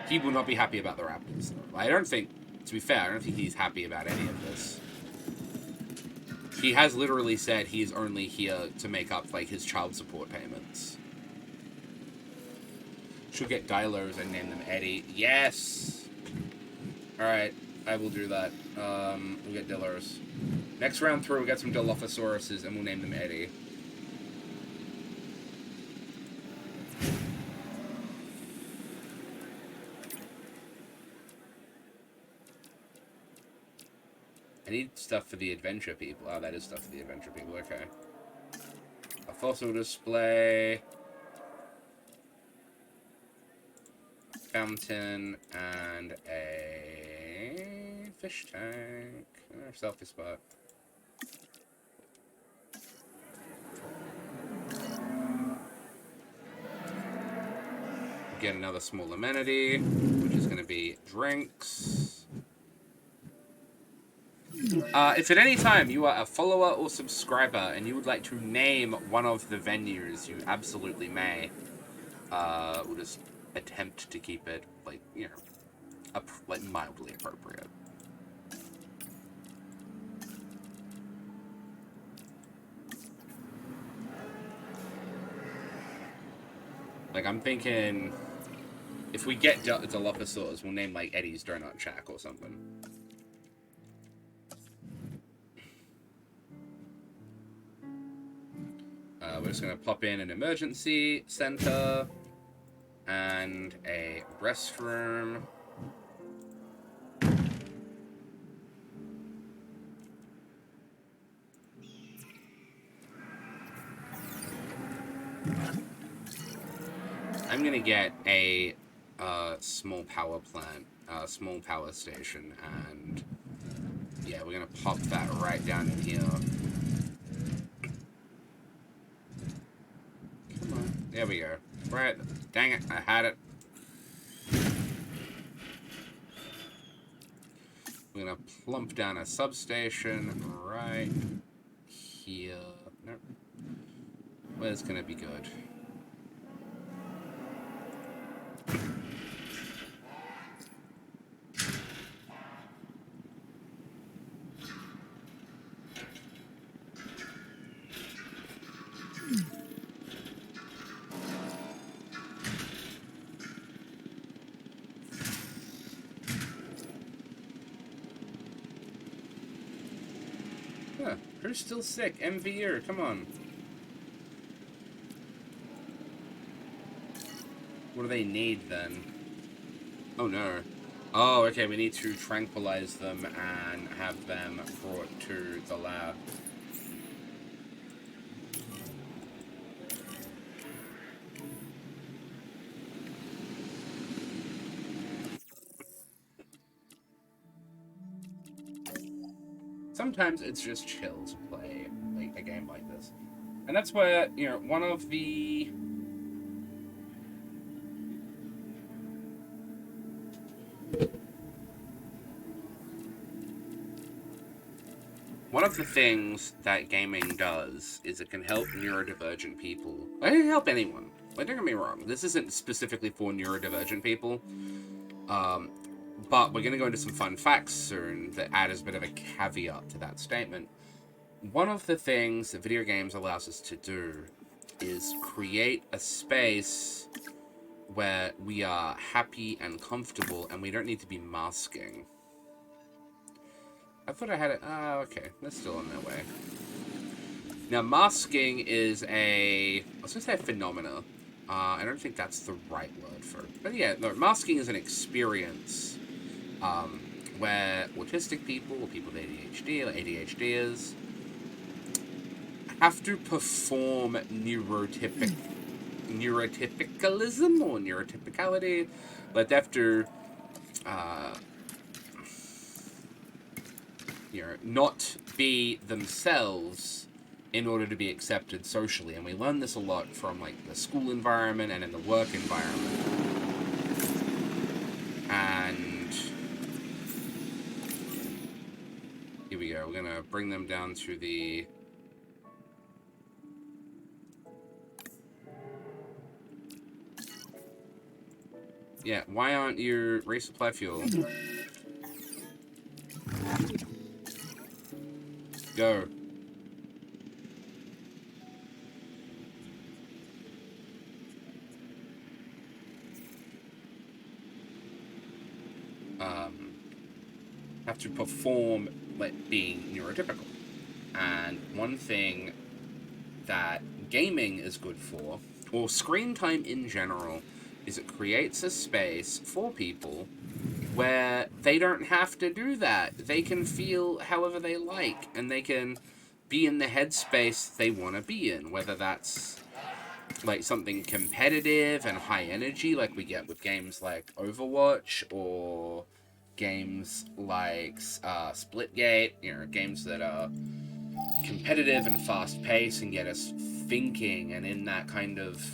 He will not be happy about the Raptors, though. I don't think, to be fair, I don't think he's happy about any of this. He has literally said he's only here to make up, like, his child support payments. Should get Dilos and name them Eddie. Yes! Alright, I will do that. We'll get Dilos. Next round through, we'll get some Dilophosauruses, and we'll name them Eddie. I need stuff for the adventure people. Oh, that is stuff for the adventure people. Okay. A fossil display. Fountain. And a fish tank. Selfie spot. Get another small amenity, which is going to be drinks. If at any time you are a follower or subscriber and you would like to name one of the venues, you absolutely may. We'll just attempt to keep it, like, you know, like mildly appropriate. Like, I'm thinking, if we get Dilophosaurs, we'll name, like, Eddie's Donut Shack or something. We're just going to pop in an emergency center and a restroom. I'm going to get a small power plant, small power station, and yeah, we're going to pop that right down in here. Come on. There we go. Right. Dang it. I had it. We're going to plump down a substation right here. Nope. Where's going to be good? Huh, who's still sick? MVer, come on. What do they need then? Oh no. Oh, okay, we need to tranquilize them and have them brought to the lab. Sometimes it's just chill to play like a game like this. And that's where, you know, one of the things that gaming does is it can help neurodivergent people. It can help anyone. Like, don't get me wrong, this isn't specifically for neurodivergent people. But we're going to go into some fun facts soon that add as a bit of a caveat to that statement. one of the things that video games allows us to do is create a space where we are happy and comfortable and we don't need to be masking. I thought I had it. Oh, okay. They're still on their way. Now, masking is I was going to say a phenomena. I don't think that's the right word for it. But yeah, no, masking is an experience where autistic people, or people with ADHD, or ADHDers, have to perform neurotypicalism or neurotypicality. Like they have to, not be themselves in order to be accepted socially. And we learn this a lot from, like, the school environment and in the work environment. And here we go. We're going to bring them down to the... Yeah, why aren't you resupply fuel? Go. Have to perform like being neurotypical. And one thing that gaming is good for, or screen time in general, is it creates a space for people where they don't have to do that. They can feel however they like, and they can be in the headspace they want to be in, whether that's like something competitive and high energy like we get with games like Overwatch, or games like Splitgate, games that are competitive and fast-paced and get us thinking and in that kind of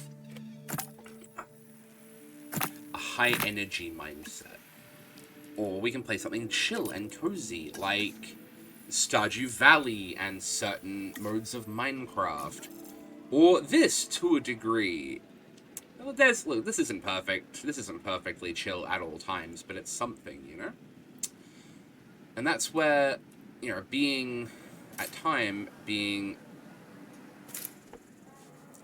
a high-energy mindset. Or we can play something chill and cozy, like Stardew Valley and certain modes of Minecraft. Or this, to a degree. Look, this isn't perfect. This isn't perfectly chill at all times, but it's something, And that's where, being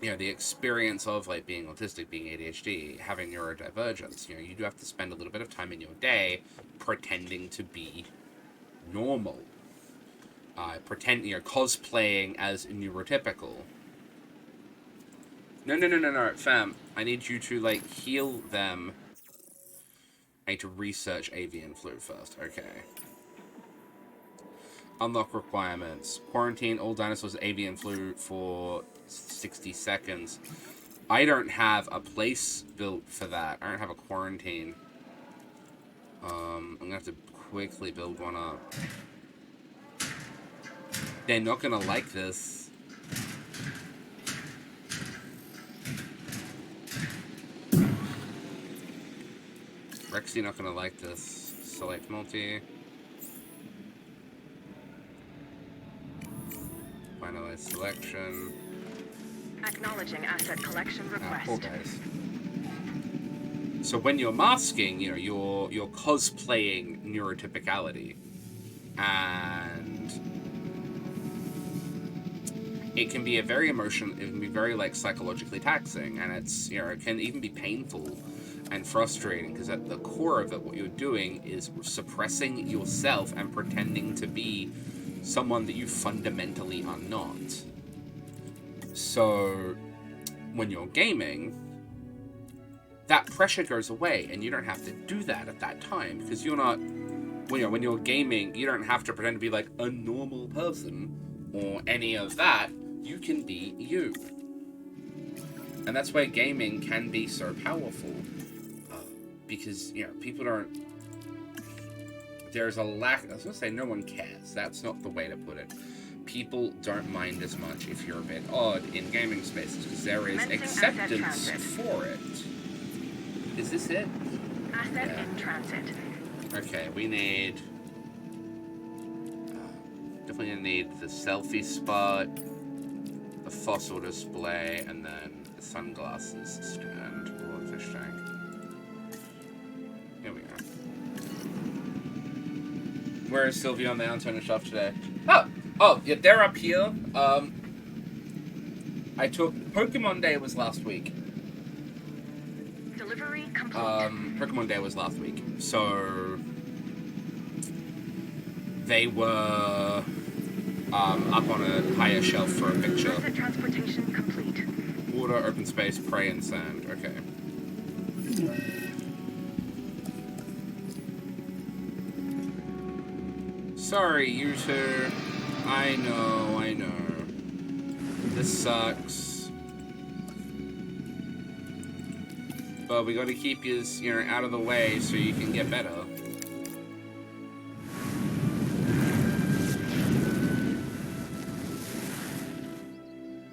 the experience of, like, being autistic, being ADHD, having neurodivergence, you do have to spend a little bit of time in your day pretending to be normal. Cosplaying as neurotypical. No, fam. I need you to, like, heal them. I need to research avian flu first. Okay. Unlock requirements. Quarantine all dinosaurs with avian flu for 60 seconds. I don't have a place built for that. I don't have a quarantine. I'm gonna have to quickly build one up. They're not gonna like this. Rexy not gonna like this. Select multi. Finalize selection. Acknowledging asset collection request. Poor guys. So when you're masking, you're cosplaying neurotypicality, and it can be very like psychologically taxing, and it's it can even be painful and frustrating, because at the core of it, what you're doing is suppressing yourself and pretending to be someone that you fundamentally are not. So when you're gaming, that pressure goes away, and you don't have to do that at that time, because you're not, when you're gaming, you don't have to pretend to be like a normal person or any of that. You can be you. And that's why gaming can be so powerful, because, people don't, there's a lack, I was going to say no one cares. That's not the way to put it. People don't mind as much if you're a bit odd in gaming spaces, because there is acceptance for it. Is this it? Asset in transit. Okay, we need... definitely gonna need the selfie spot, the fossil display, and then the sunglasses stand, or the fish tank. Here we go. Where is Sylvia on the unfinished stuff today? Oh! Oh, yeah, they're up here. I took... Pokemon Day was last week. Delivery complete. Pokemon Day was last week. So... They were... up on a higher shelf for a picture. Asset transportation complete. Water, open space, prey, and sand. Okay. Sorry, you two. I know. This sucks. But we gotta keep you know, out of the way so you can get better.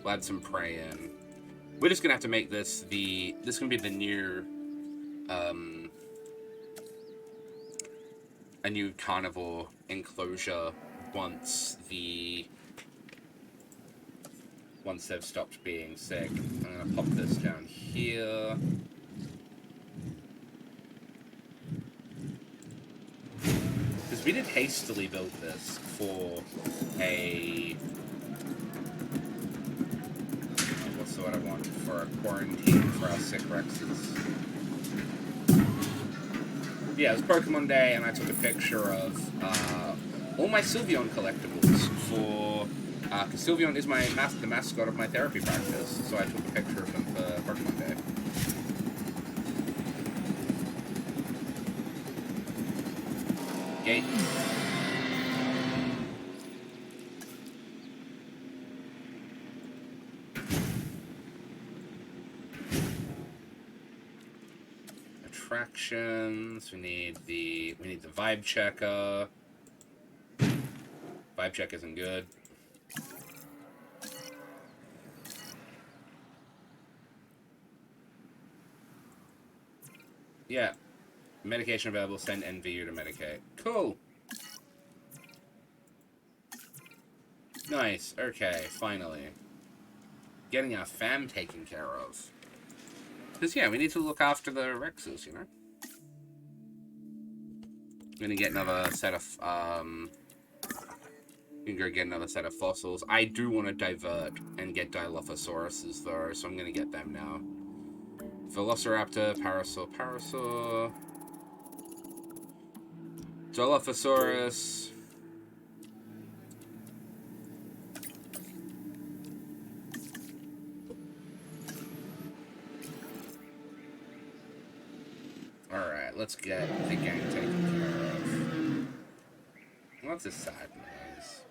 We'll add some prey in. We're just gonna have to make this the... This is gonna be the new... a new carnivore enclosure once they've stopped being sick. I'm gonna pop this down here. Because we did hastily build this for a... What's the word I want? For a quarantine for our sick Rexes. Yeah, it was Pokemon Day, and I took a picture of all my Sylveon collectibles for... Because Sylveon is the mascot of my therapy practice, so I took a picture of them for Pokemon Day. Gate. Attractions. We need the vibe checker. Vibe check isn't good. Yeah. Medication available, send NVU to medicate. Cool. Nice. Okay, finally. Getting our fam taken care of. Because, yeah, we need to look after the Rexes, you know? I'm gonna get another set of, we can go get another set of fossils. I do want to divert and get Dilophosauruses, though, so I'm gonna get them now. Velociraptor, Parasaur. Dilophosaurus. Alright, let's get the gang taken care of. What's this side noise?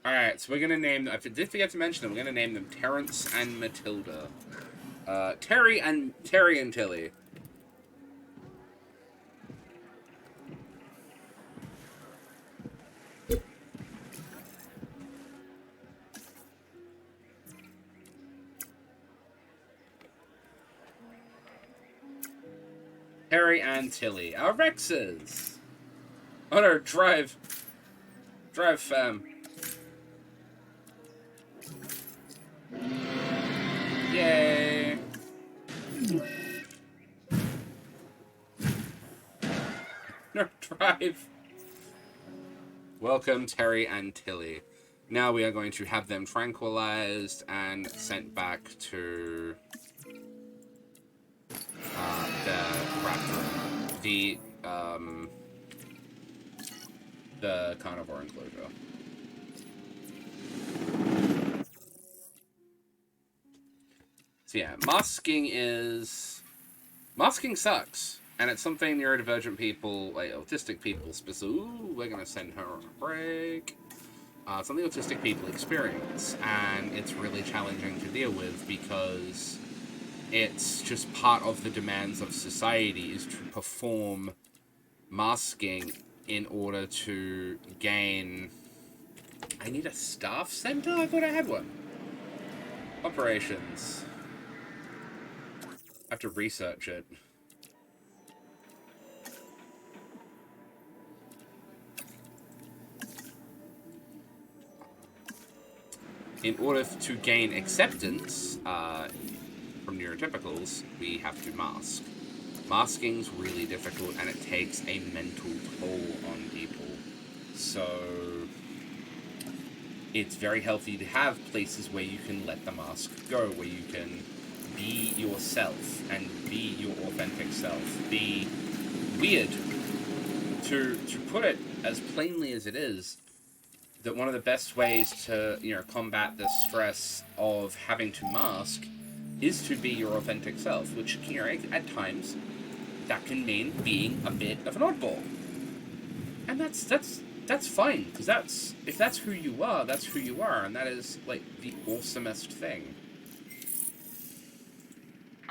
Alright, so we're gonna name... I did forget to mention them. We're gonna name them Terrence and Matilda. Terry and Tilly. Terry and Tilly. Our Rexes! Oh no, drive. Drive, fam. Yay! No, drive. Welcome, Terry and Tilly. Now we are going to have them tranquilized and sent back to the raptor, the carnivore enclosure. So yeah, masking sucks, and it's something neurodivergent people, like autistic people, ooh, we're gonna send her on a break. Something autistic people experience, and it's really challenging to deal with because it's just part of the demands of society is to perform masking in order to gain... I need a staff center? I thought I had one. Operations. I have to research it. In order to gain acceptance from neurotypicals, we have to mask. Masking's really difficult, and it takes a mental toll on people. So it's very healthy to have places where you can let the mask go, where you can be yourself and be your authentic self. Be weird. To put it as plainly as it is, that one of the best ways to, combat the stress of having to mask is to be your authentic self, which, at times, that can mean being a bit of an oddball. And that's fine, because if that's who you are, that's who you are, and that is, like, the awesomest thing.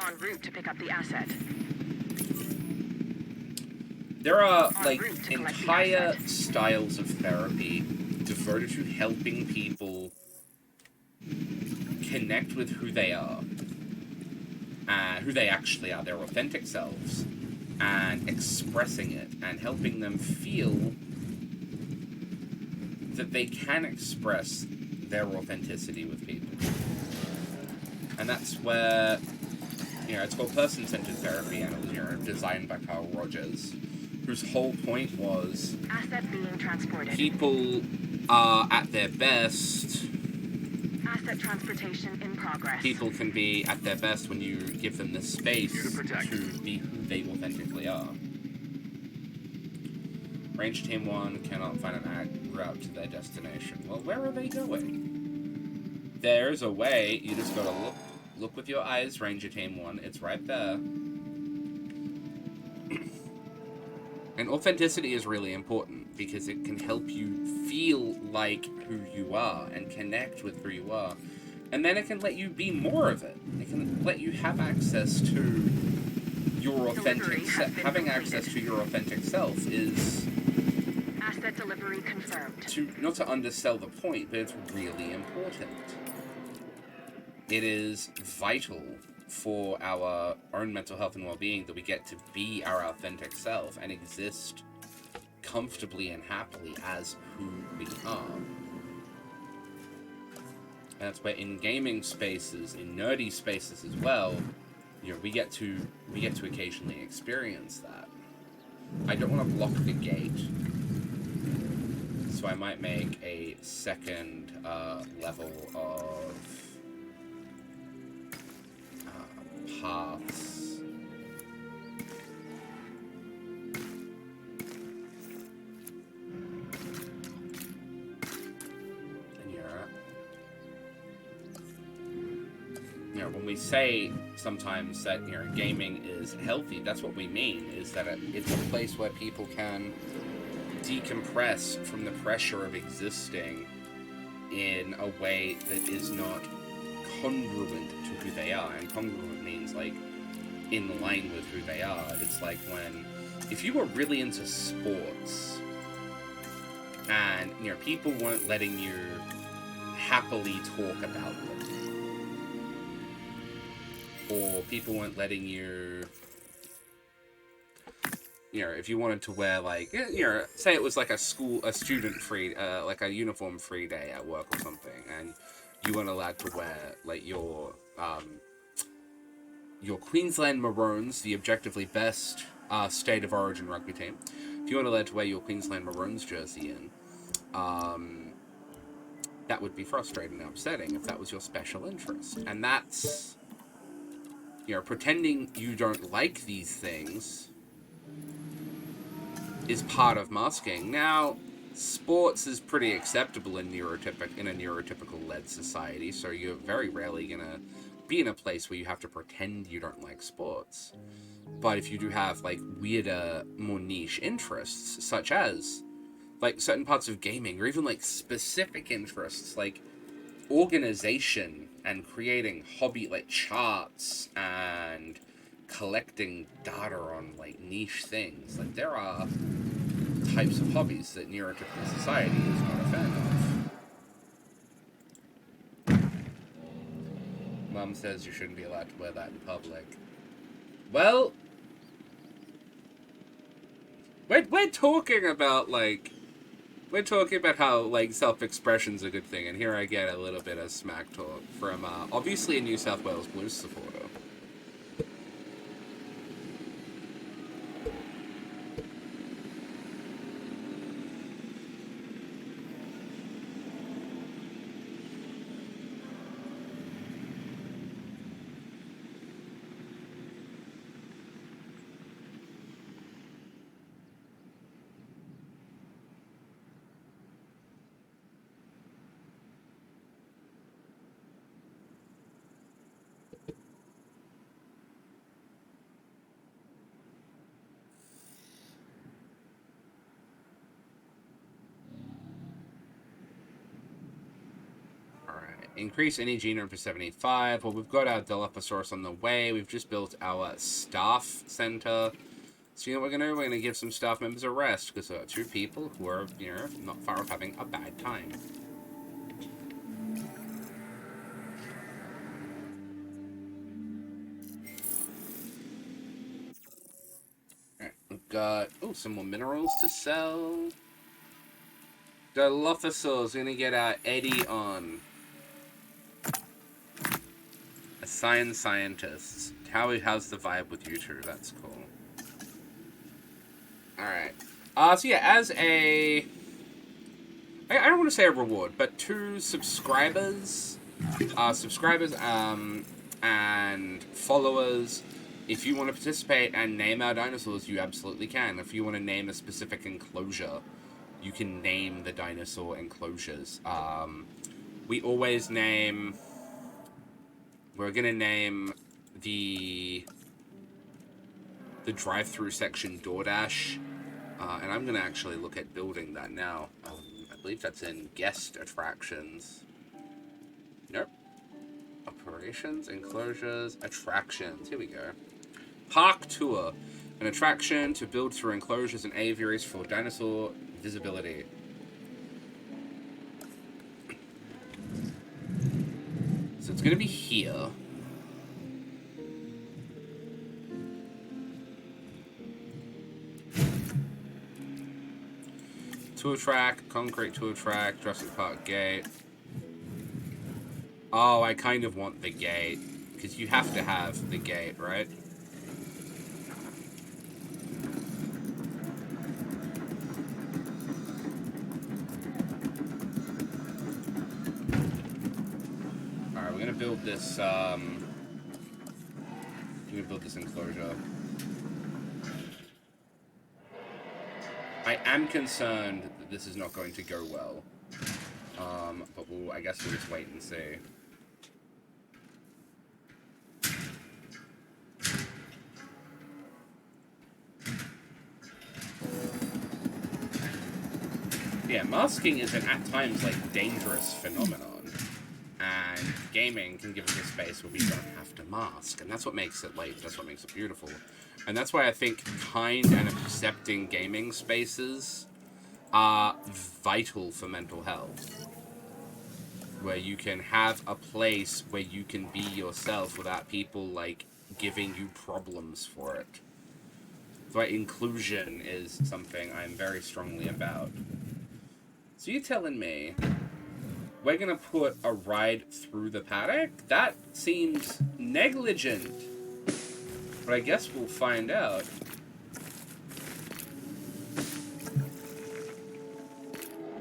En route to pick up the asset. There are, like, entire styles of therapy devoted to helping people connect with who they are, who they actually are, their authentic selves, and expressing it, and helping them feel that they can express their authenticity with people. And that's where, it's called person-centered therapy, and it was, designed by Carl Rogers, whose whole point was asset being transported. People are at their best. Asset transportation in progress. People can be at their best when you give them the space to be who they authentically are. Range Team 1 cannot find an route to their destination. Well, where are they going? There's a way. You just gotta look with your eyes, Ranger Team 1. It's right there. And authenticity is really important because it can help you feel like who you are and connect with who you are. And then it can let you be more of it. It can let you have access to your authentic self. Having access to your authentic self is... Asset delivery confirmed. Not to undersell the point, but it's really important. It is vital for our own mental health and well-being that we get to be our authentic self and exist comfortably and happily as who we are. And that's where in gaming spaces, in nerdy spaces as well, we get to occasionally experience that. I don't want to block the gate, so I might make a second level of paths. And when we say sometimes that gaming is healthy, that's what we mean, is that it's a place where people can decompress from the pressure of existing in a way that is not congruent to who they are. And congruent means like in line with who they are. It's like if you were really into sports and people weren't letting you happily talk about them, or people weren't letting you, if you wanted to wear say it was like a student free, like a uniform free day at work or something, and you weren't allowed to wear your Queensland Maroons, the objectively best state of origin rugby team. If you weren't allowed to wear your Queensland Maroons jersey in, that would be frustrating and upsetting if that was your special interest. And that's, pretending you don't like these things is part of masking. Now, sports is pretty acceptable in a neurotypical-led society, so you're very rarely gonna be in a place where you have to pretend you don't like sports. But if you do have weirder, more niche interests, such as certain parts of gaming, or even specific interests like organization and creating hobby charts and collecting data on niche things, there are types of hobbies that neurotypical society is not a fan of. Mom says you shouldn't be allowed to wear that in public. Well, we're talking about how self-expression's a good thing, and here I get a little bit of smack talk from obviously a New South Wales Blues supporter. Increase any genome for 75. Well, we've got our Dilophosaurus on the way. We've just built our staff center. So you know what we're going to do? We're going to give some staff members a rest, because there are 2 people who are, you know, not far off having a bad time. Alright, we've got, oh, some more minerals to sell. Dilophosaurus, we're going to get our Eddie on. Assign scientists. How's the vibe with you two? That's cool. Alright. So yeah, as a... I don't want to say a reward, but 2 subscribers, and followers, if you want to participate and name our dinosaurs, you absolutely can. If you want to name a specific enclosure, you can name the dinosaur enclosures. We always name... We're going to name the drive-through section DoorDash, and I'm going to actually look at building that now. I believe that's in guest attractions. Nope. Operations, enclosures, attractions. Here we go. Park tour. An attraction to build through enclosures and aviaries for dinosaur visibility. So it's going to be here. Tour track, concrete tour track, Jurassic Park gate. Oh, I kind of want the gate, because you have to have the gate, right? Alright, we're gonna build this, enclosure. I am concerned that this is not going to go well. But I guess we'll just wait and see. Yeah, masking is an, at times, like, dangerous phenomenon. And gaming can give us a space where we don't have to mask. And that's what makes it, like, that's what makes it beautiful. And that's why I think kind and accepting gaming spaces are vital for mental health. Where you can have a place where you can be yourself without people, like, giving you problems for it. So inclusion is something I'm very strongly about. So you're telling me we're gonna put a ride through the paddock? That seems negligent. But I guess we'll find out.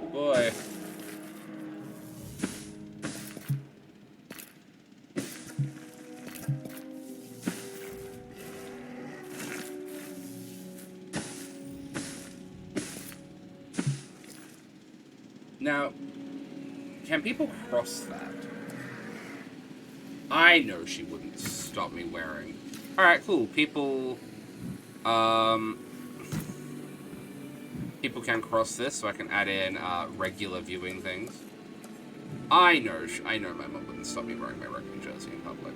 Oh boy. Now, can people cross that? I know she wouldn't stop me wearing. Alright, cool. People can cross this, so I can add in regular viewing things. I know my mom wouldn't stop me wearing my rugby jersey in public.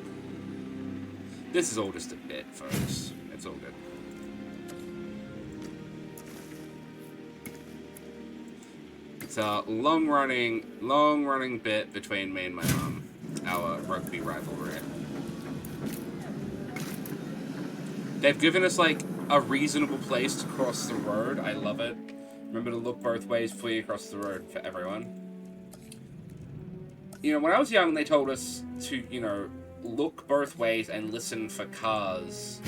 This is all just a bit, folks. It's all good. It's a long-running bit between me and my mom. Our rugby rivalry. They've given us, like, a reasonable place to cross the road. I love it. Remember to look both ways before you cross the road for everyone. You know, when I was young, they told us to, you know, look both ways and listen for cars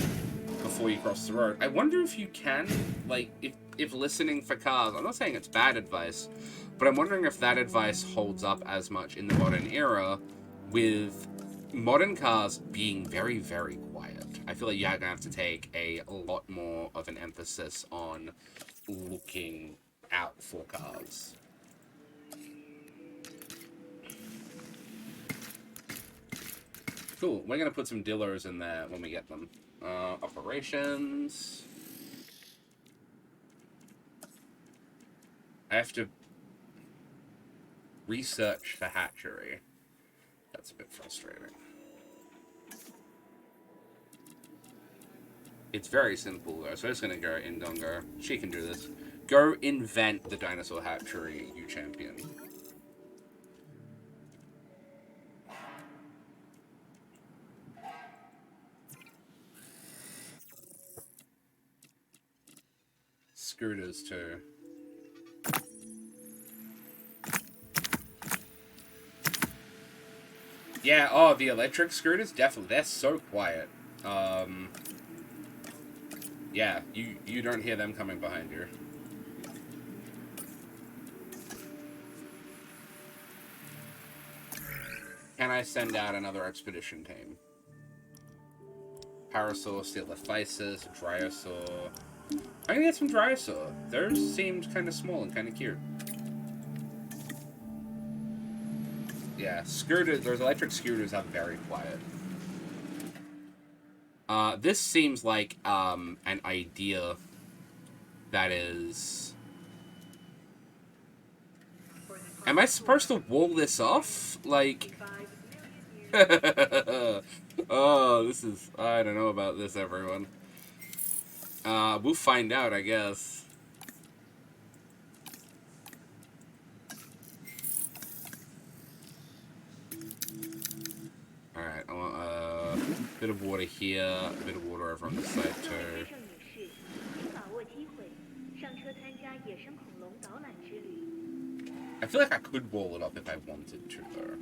before you cross the road. I wonder if you can, like, if listening for cars, I'm not saying it's bad advice, but I'm wondering if that advice holds up as much in the modern era with modern cars being very, very quiet. I feel like you're going to have to take a lot more of an emphasis on looking out for cars. Cool. We're going to put some dillers in there when we get them. Operations. I have to research for hatchery. That's a bit frustrating. It's very simple, though, so I'm just gonna go in Dongo. She can do this. Go invent the dinosaur hatchery, you champion. Scooters, too. Yeah, oh, the electric scooters? Definitely. They're so quiet. Yeah, you don't hear them coming behind you. Can I send out another expedition team? Parasaur, Steelophysis, Dryosaur. I'm gonna get some Dryosaur. Theirs seemed kind of small and kind of cute. Yeah, scooters, those electric scooters are very quiet. This seems like, an idea that is... Am I supposed to wall this off? Like... Oh, this is... I don't know about this, everyone. We'll find out, I guess. Alright, I want a bit of water here, a bit of water over on this side too. I feel like I could wall it up if I wanted to, though.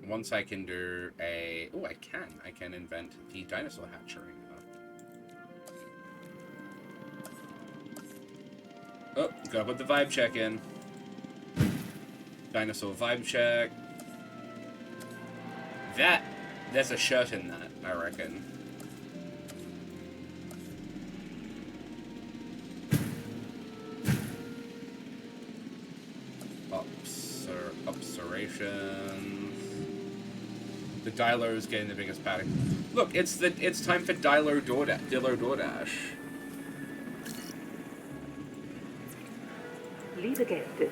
Once I can do a... Oh, I can invent the dinosaur hatchery now. Oh, gotta put the vibe check in. Dinosaur vibe check. There's a shirt in that, I reckon. Observations. The Dilo is getting the biggest panic. Look, it's time for Dilo DoorDash. Liebe Gäste,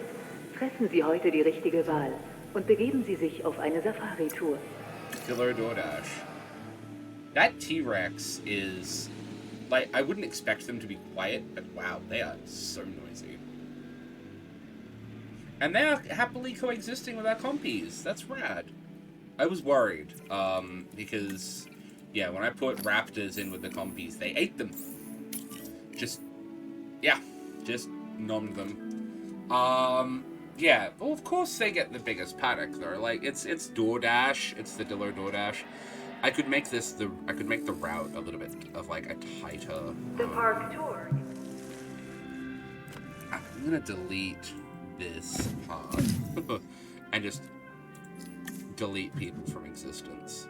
treffen Sie heute die richtige Wahl und begeben Sie sich auf eine Safari-Tour. Dilo DoorDash. That T-Rex is... Like, I wouldn't expect them to be quiet, but wow, they are so noisy. And they are happily coexisting with our compies. That's rad. I was worried, because, yeah, when I put raptors in with the compies, they ate them. Just nommed them. Yeah, well, of course they get the biggest paddock, though. Like, it's DoorDash, it's the Dilo DoorDash. I could make the route a little bit of, like, a tighter... The park tour. I'm gonna delete this part and just delete people from existence.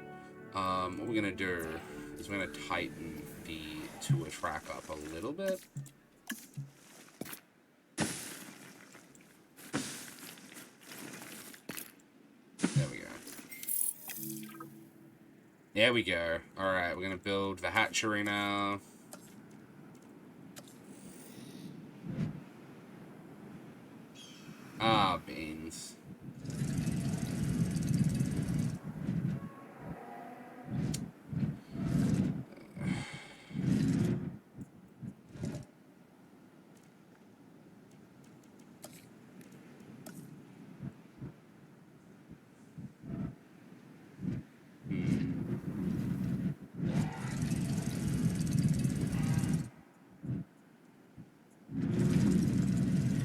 What we're gonna do is we're gonna tighten the tour track up a little bit. There we go. There we go. Alright, we're gonna build the hatchery now. Ah, beans.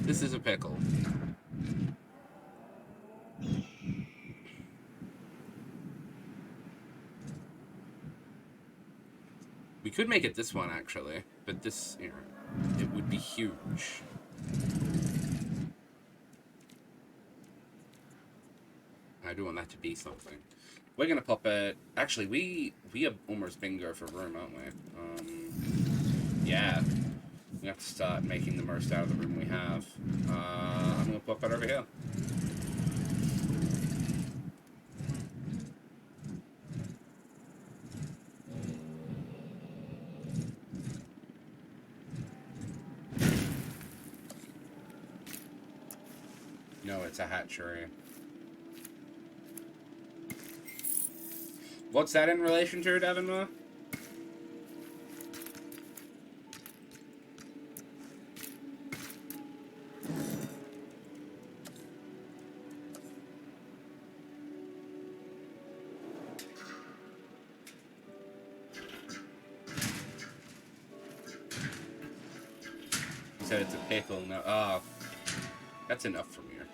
This is a pickle. We could make it this one, actually, but this, you know, it would be huge. I do want that to be something. We're gonna pop it. Actually, we are almost bingo for room, aren't we? Yeah. We have to start making the most out of the room we have. I'm gonna pop it over here. No, it's a hatchery. What's that in relation to, Davenmore? You said it's a pickle. No, that's enough from here.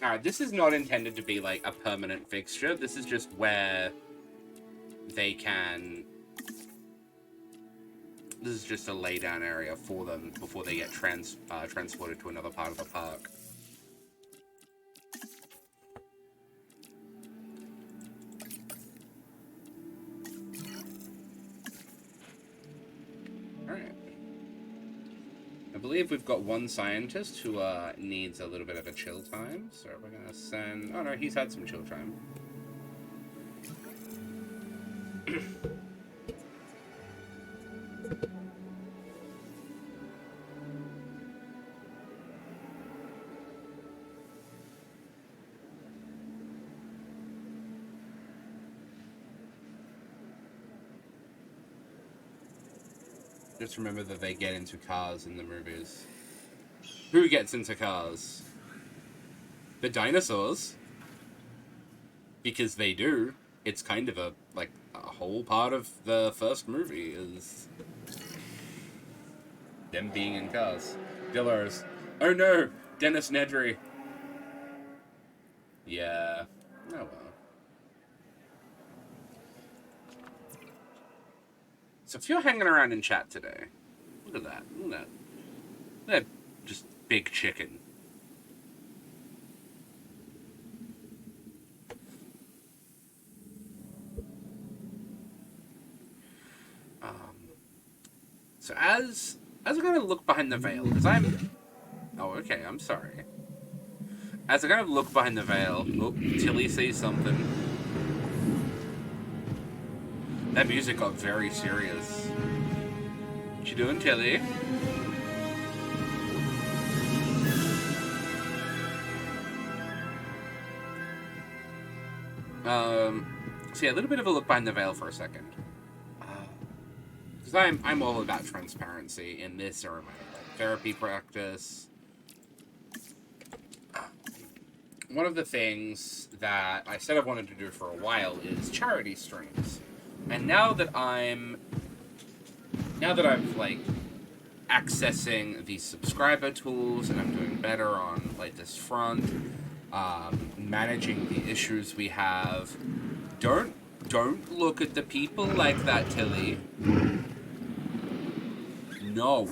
Alright, this is not intended to be, like, a permanent fixture. This is just where they can... This is just a lay-down area for them before they get transported to another part of the park. Alright. I believe we've got one scientist who needs a little bit of a chill time, so we're gonna send... Oh no, he's had some chill time. Just remember that they get into cars in the movies. Who gets into cars? The dinosaurs. Because they do. It's kind of a whole part of the first movie is them being in cars. Dillers. Oh no! Dennis Nedry. Yeah. Oh well. So if you're hanging around in chat today, look at that. Look at that. Look at that just big chicken. So as I kind of look behind the veil, because I'm... Oh, okay, I'm sorry. As I kind of look behind the veil... Oh, Tilly sees something. That music got very serious. What you doing, Tilly? So yeah, a little bit of a look behind the veil for a second. Because I'm all about transparency in this or my therapy practice. One of the things that I said I wanted to do for a while is charity streams. And now that I'm like accessing the subscriber tools and I'm doing better on like this front, managing the issues we have, don't look at the people like that, Tilly. No.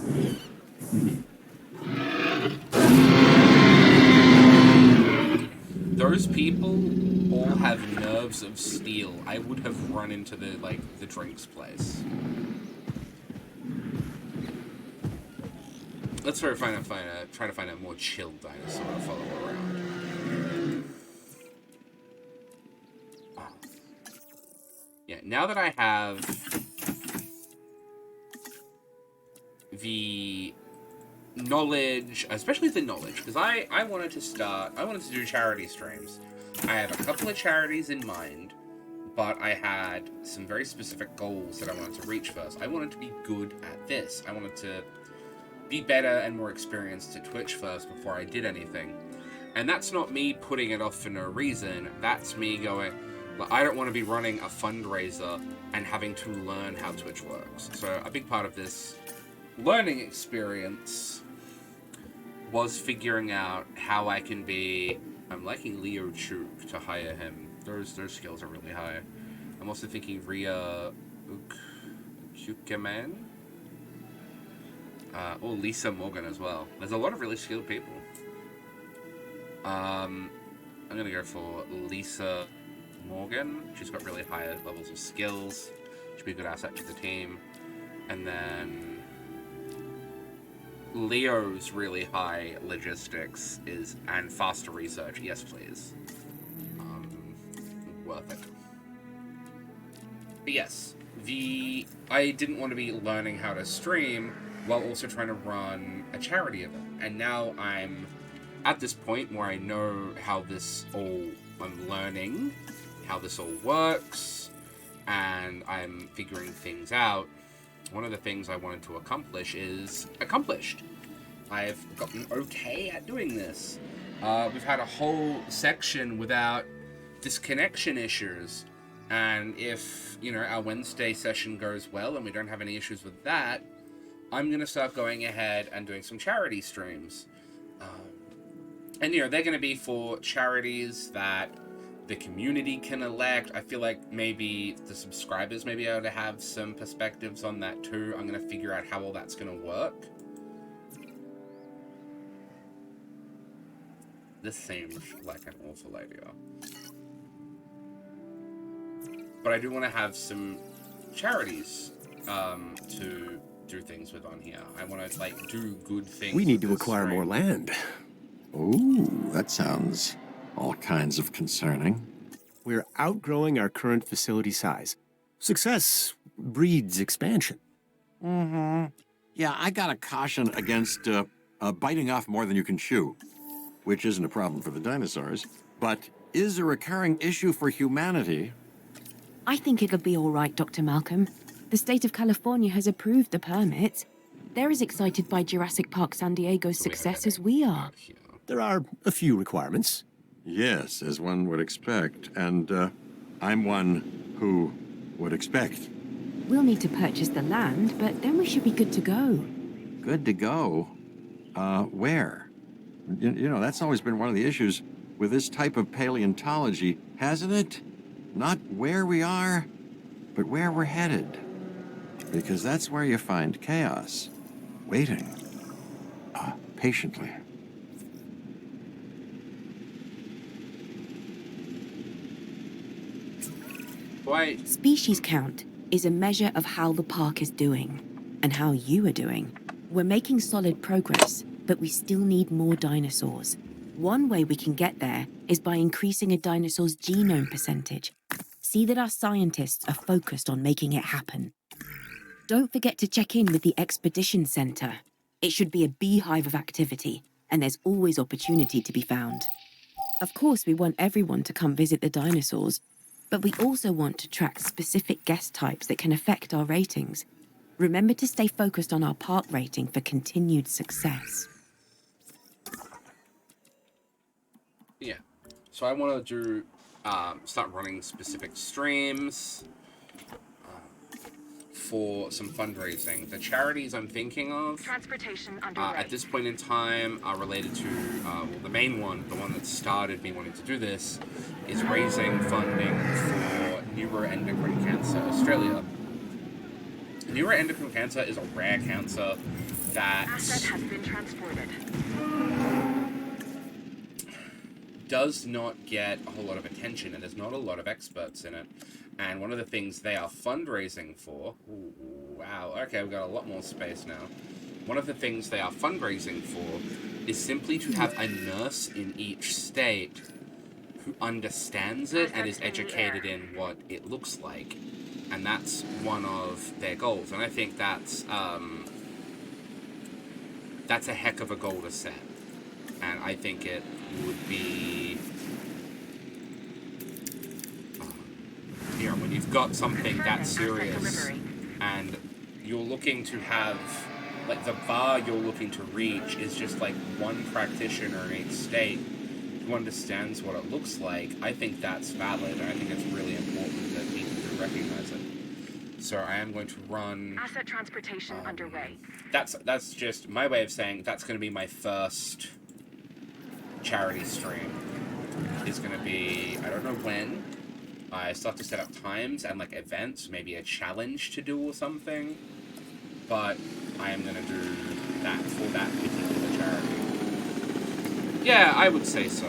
Those people all have nerves of steel. I would have run into the drinks place. Let's try to find a more chill dinosaur to follow around. Yeah, now that I have the knowledge, especially the knowledge, because I wanted to do charity streams. I have a couple of charities in mind, but I had some very specific goals that I wanted to reach first. I wanted to be good at this. I wanted to be better and more experienced at Twitch first before I did anything. And that's not me putting it off for no reason. That's me going, well, I don't want to be running a fundraiser and having to learn how Twitch works. So a big part of this learning experience was figuring out how I can be... I'm liking Leo Chuk to hire him. Those skills are really high. I'm also thinking Ria Kukeman. Or Lisa Morgan as well. There's a lot of really skilled people. I'm gonna go for Lisa Morgan. She's got really high levels of skills. She'd be a good asset to the team. And then Leo's really high logistics and faster research. Yes, please. Worth it. But yes, I didn't want to be learning how to stream while also trying to run a charity event. And now I'm at this point where I know how this all, I'm learning how this all works, and I'm figuring things out. One of the things I wanted to accomplish is accomplished. I've gotten okay at doing this. We've had a whole section without disconnection issues, and if, you know, our Wednesday session goes well and we don't have any issues with that, I'm going to start going ahead and doing some charity streams. And, you know, they're going to be for charities that the community can elect. I feel like maybe the subscribers may be able to have some perspectives on that too. I'm going to figure out how all that's going to work. This seems like an awful idea. But I do want to have some charities to do things with on here. I want to, like, do good things. We need to acquire more land. Ooh, that sounds all kinds of concerning. We're outgrowing our current facility size. Success breeds expansion. Mm-hmm. Yeah, I gotta caution against biting off more than you can chew, which isn't a problem for the dinosaurs, but is a recurring issue for humanity. I think it'll be all right, Dr. Malcolm. The state of California has approved the permit. They're as excited by Jurassic Park San Diego's success as we are. There are a few requirements. Yes, as one would expect, and I'm one who would expect. We'll need to purchase the land, but then we should be good to go. Good to go? Where? You know, that's always been one of the issues with this type of paleontology, hasn't it? Not where we are, but where we're headed. Because that's where you find chaos, waiting, patiently. Why? Species count is a measure of how the park is doing, and how you are doing. We're making solid progress, but we still need more dinosaurs. One way we can get there is by increasing a dinosaur's genome percentage. See that our scientists are focused on making it happen. Don't forget to check in with the Expedition Center. It should be a beehive of activity, and there's always opportunity to be found. Of course, we want everyone to come visit the dinosaurs, but we also want to track specific guest types that can affect our ratings. Remember to stay focused on our park rating for continued success. Yeah. So I want to do, start running specific streams for some fundraising. The charities I'm thinking of Transportation underway. at this point in time are related to, well, the main one, the one that started me wanting to do this, is raising funding for neuroendocrine cancer Australia. Neuroendocrine cancer is a rare cancer that Asset has been transported. does not get a whole lot of attention, and there's not a lot of experts in it. And one of the things they are fundraising for... Ooh, wow, okay, we've got a lot more space now. One of the things they are fundraising for is simply to have a nurse in each state who understands it and is educated in what it looks like. And that's one of their goals. And I think that's a heck of a goal to set. And I think it would be... you know, when you've got something that serious and you're looking to have, like, the bar you're looking to reach is just like one practitioner in each state who understands what it looks like, I think that's valid, and I think it's really important that people do recognize it. So I am going to run... Asset transportation underway. That's just my way of saying that's going to be my first charity stream. Is going to be, I don't know when, I still have to set up times and, like, events, maybe a challenge to do or something, but I am going to do that for that particular charity. Yeah, I would say so.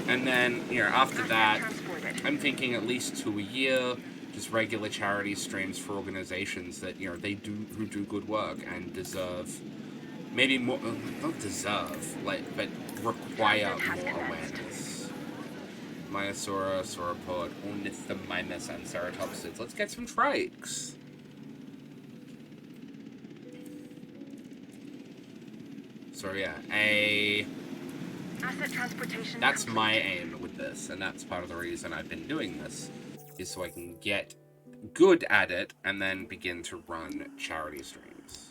And then, you know, after that, I'm thinking at least 2 a year, just regular charity streams for organizations that, you know, who do good work and deserve, maybe more, not deserve, like, but require more awareness. Myosaura, Sauropod, Ornithomimus, and Ceratopsids. Let's get some trikes. So yeah, Asset transportation that's complete. my aim with this, and that's part of the reason I've been doing this, is so I can get good at it and then begin to run charity streams.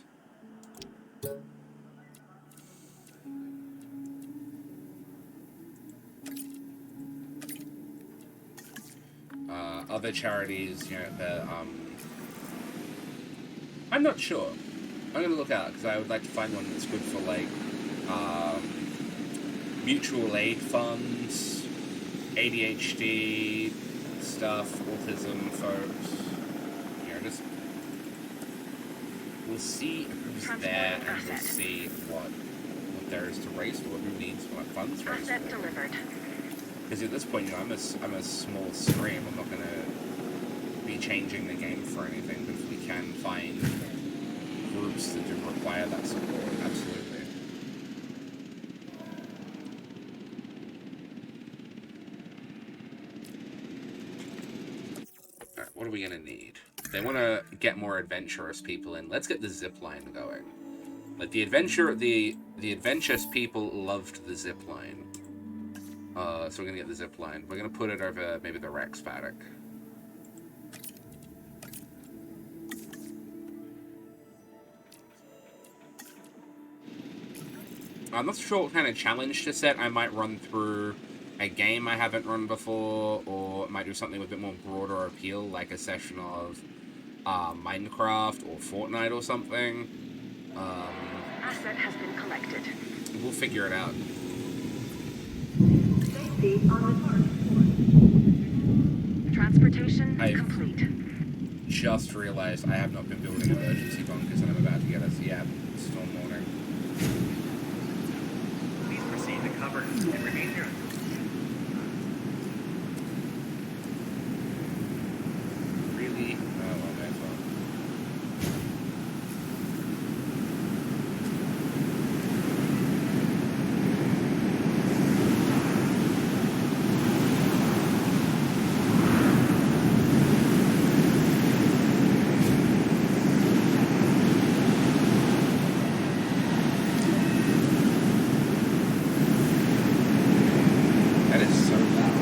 Other charities, you know, I'm not sure. I'm gonna look out because I would like to find one that's good for like mutual aid funds, ADHD stuff, autism folks. You know, just we'll see who's there and we'll see what there is to raise for, who needs what funds raised for. Delivered. Because at this point, you know, I'm a small stream. I'm not gonna be changing the game for anything, but if we can find groups that do require that support, absolutely. Alright, what are we gonna need? They want to get more adventurous people in. Let's get the zip line going. Like, the adventurous people loved the zip line. So we're gonna get the zip line. We're gonna put it over maybe the Rex paddock. I'm not sure what kind of challenge to set. I might run through a game I haven't run before, or might do something with a bit more broader appeal, like a session of Minecraft or Fortnite or something. Asset has been collected. We'll figure it out. Transportation complete. Just realized I have not been building emergency bunkers, and I'm about to get us. Yeah, storm warning. Please proceed to cover and remain here. Really? Oh, well, may as well. That is so loud.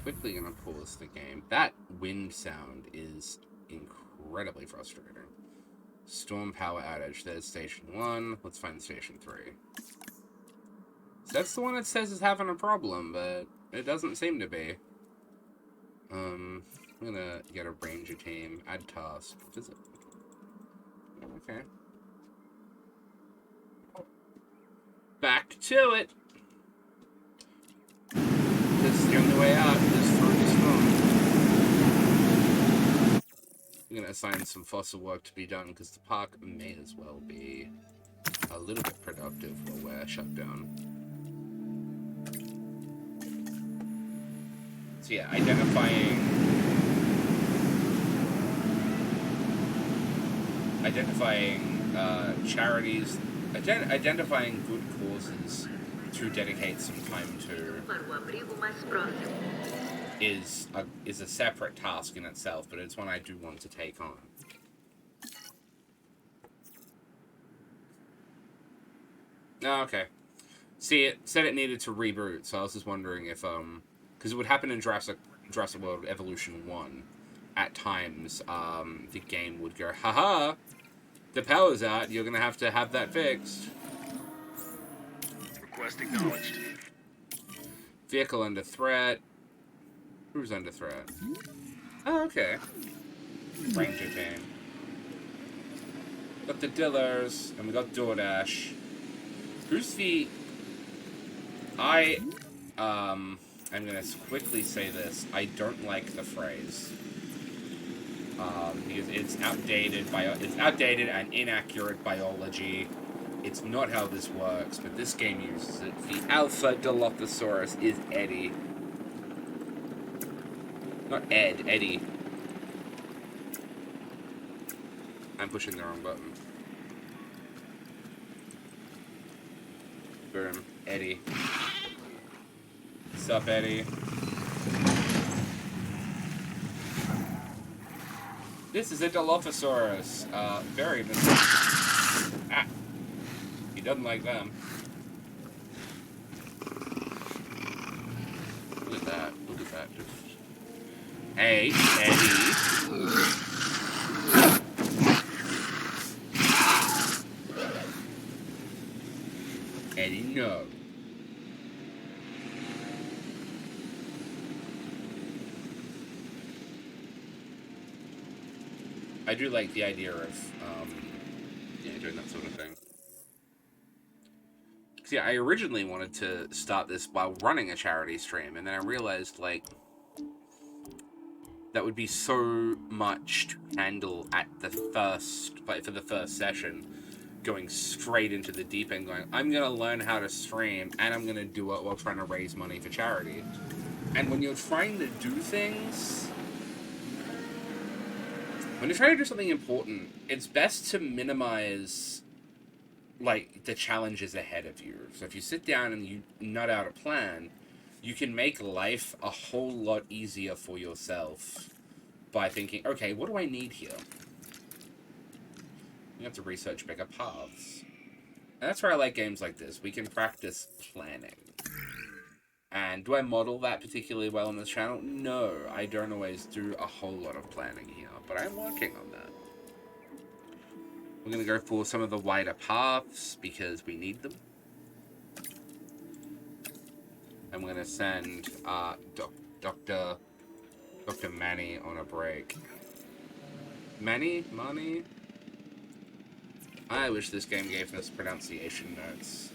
Quickly gonna pause the game. That wind sound is incredibly frustrating. Storm power outage. There's station 1. Let's find station 3. So that's the one that says it's having a problem, but it doesn't seem to be. I'm gonna get a ranger team. Add task. Visit. Okay. Back to it. This is the only way out. Is through the storm. I'm gonna assign some fossil work to be done because the park may as well be a little bit productive while we're shut down. So yeah, identifying charities, identifying good causes to dedicate some time to is a separate task in itself, but it's one I do want to take on. Oh, okay. See, it said it needed to reboot, so I was just wondering if, because it would happen in Jurassic World Evolution 1. At times, the game would go, haha, the power's out, you're gonna have to have that fixed. Request acknowledged. Vehicle under threat. Who's under threat? Oh, okay. Ranger team. Got the Dillers, and we got DoorDash. Who's the... I'm gonna quickly say this. I don't like the phrase. Because it's outdated and inaccurate biology. It's not how this works, but this game uses it. The Alpha Dilophosaurus is Eddie. Not Ed, Eddie. I'm pushing the wrong button. Boom. Eddie. Sup, Eddie? This is a Dilophosaurus. Very ah. He doesn't like them. Look at that. Look at that. Hey, Eddie. Eddie, no. I do like the idea of, doing that sort of thing. See, I originally wanted to start this while running a charity stream, and then I realized, like, that would be so much to handle at the first, for the first session, going straight into the deep end, going, I'm gonna learn how to stream, and I'm gonna do it while trying to raise money for charity. And when you're trying to do things... When you're trying to do something important, it's best to minimize, like, the challenges ahead of you. So if you sit down and you nut out a plan, you can make life a whole lot easier for yourself by thinking, okay, what do I need here? You have to research bigger paths. And that's where I like games like this. We can practice planning. And do I model that particularly well on this channel? No, I don't always do a whole lot of planning here, but I'm working on that. We're going to go for some of the wider paths because we need them. I'm going to send Dr. Manny on a break. Manny? I wish this game gave us pronunciation notes.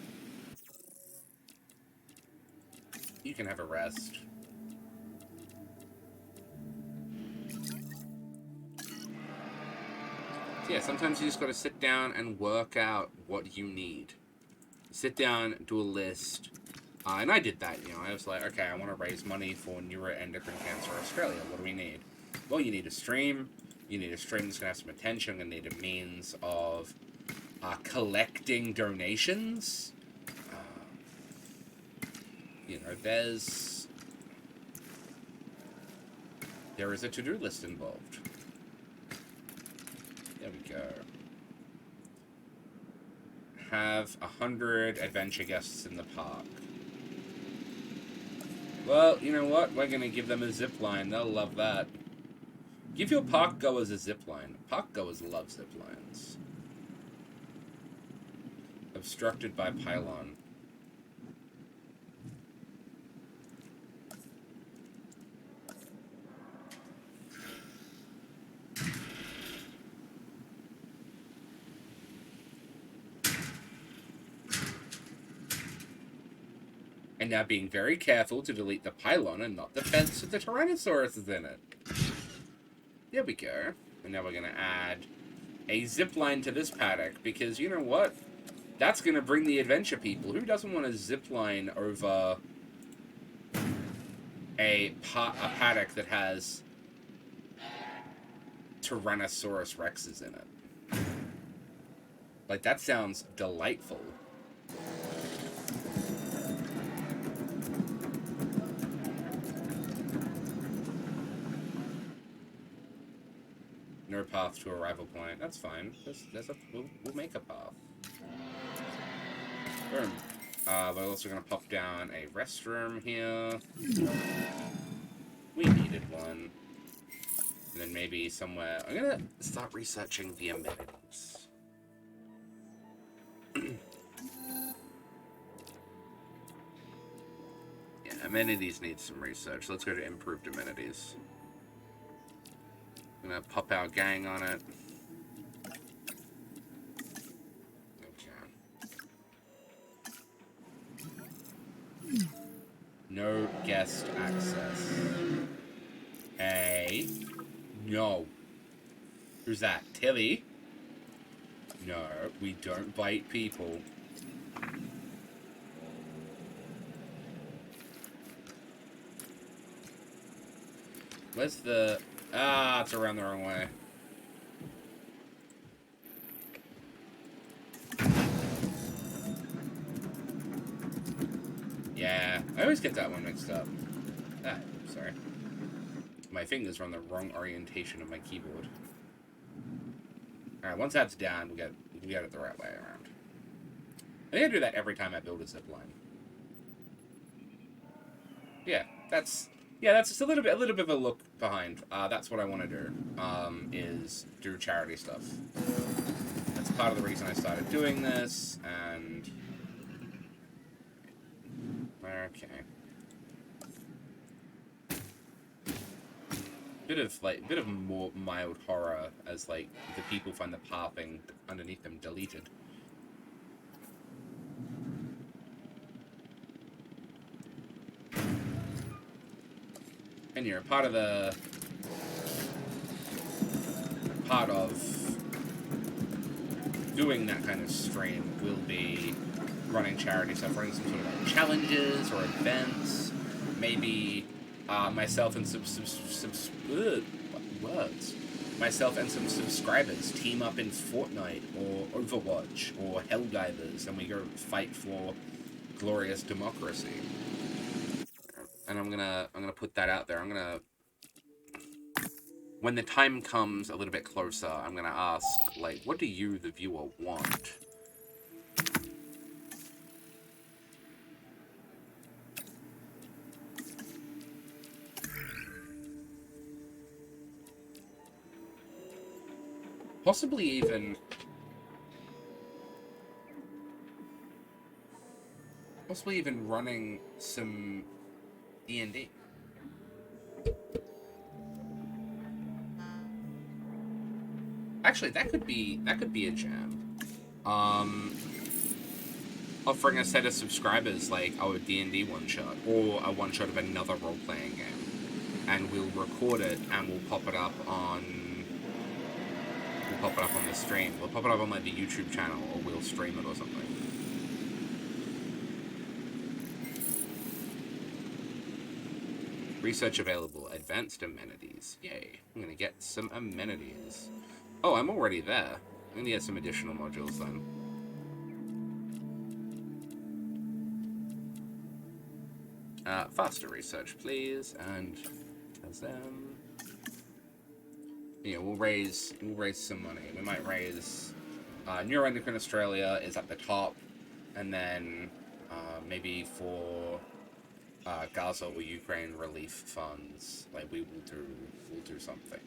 You can have a rest. So yeah, sometimes you just gotta sit down and work out what you need. Sit down, do a list. And I did that, I was like, okay, I want to raise money for Neuroendocrine Cancer Australia. What do we need? Well, you need a stream. You need a stream that's gonna have some attention. You're gonna need a means of collecting donations. There is a to-do list involved. There we go. Have 100 adventure guests in the park. Well, you know what? We're gonna give them a zip line. They'll love that. Give your park goers a zip line. Park goers love zip lines. Obstructed by pylon. And now being very careful to delete the pylon and not the fence with the Tyrannosaurus is in it. There we go. And now we're going to add a zip line to this paddock, because you know what? That's going to bring the adventure people. Who doesn't want to zip line over a paddock that has Tyrannosaurus Rexes in it? Like, that sounds delightful. No path to arrival point. That's fine. We'll make a path. Boom. We're also going to pop down a restroom here. We needed one. And then maybe somewhere... I'm going to start researching the amenities. Yeah, amenities need some research. Let's go to improved amenities. I'm going to pop our gang on it. No guest access. Hey. No. Who's that? Tilly? No, we don't bite people. Where's the... Ah, it's around the wrong way. Yeah, I always get that one mixed up. Ah, sorry. My fingers are on the wrong orientation of my keyboard. Alright, once that's down, we got it the right way around. I think I do that every time I build a zip line. Yeah, that's just a little bit of a look behind. That's what I want to do. Is do charity stuff. That's part of the reason I started doing this, and okay. Bit of more mild horror as like the people find the pathing underneath them deleted. And you're part of doing that kind of stream will be running charity stuff, running some sort of like challenges or events. Maybe myself and some subscribers team up in Fortnite or Overwatch or Helldivers, and we go fight for glorious democracy. And I'm gonna put that out there. When the time comes a little bit closer, I'm gonna ask, like, what do you, the viewer, want? Possibly even running some D&D. Actually, that could be a jam. Offering a set of subscribers like our D&D one shot or a one shot of another role-playing game, and we'll record it and we'll pop it up on the stream. We'll pop it up on like the YouTube channel, or we'll stream it or something. Research available. Advanced amenities. Yay. I'm gonna get some amenities. Oh, I'm already there. I'm gonna get some additional modules then. Faster research, please. And as them. Yeah, we'll raise some money. We might raise Neuroendocrine Australia is at the top, and then maybe for Gaza or Ukraine relief funds, like we'll do something.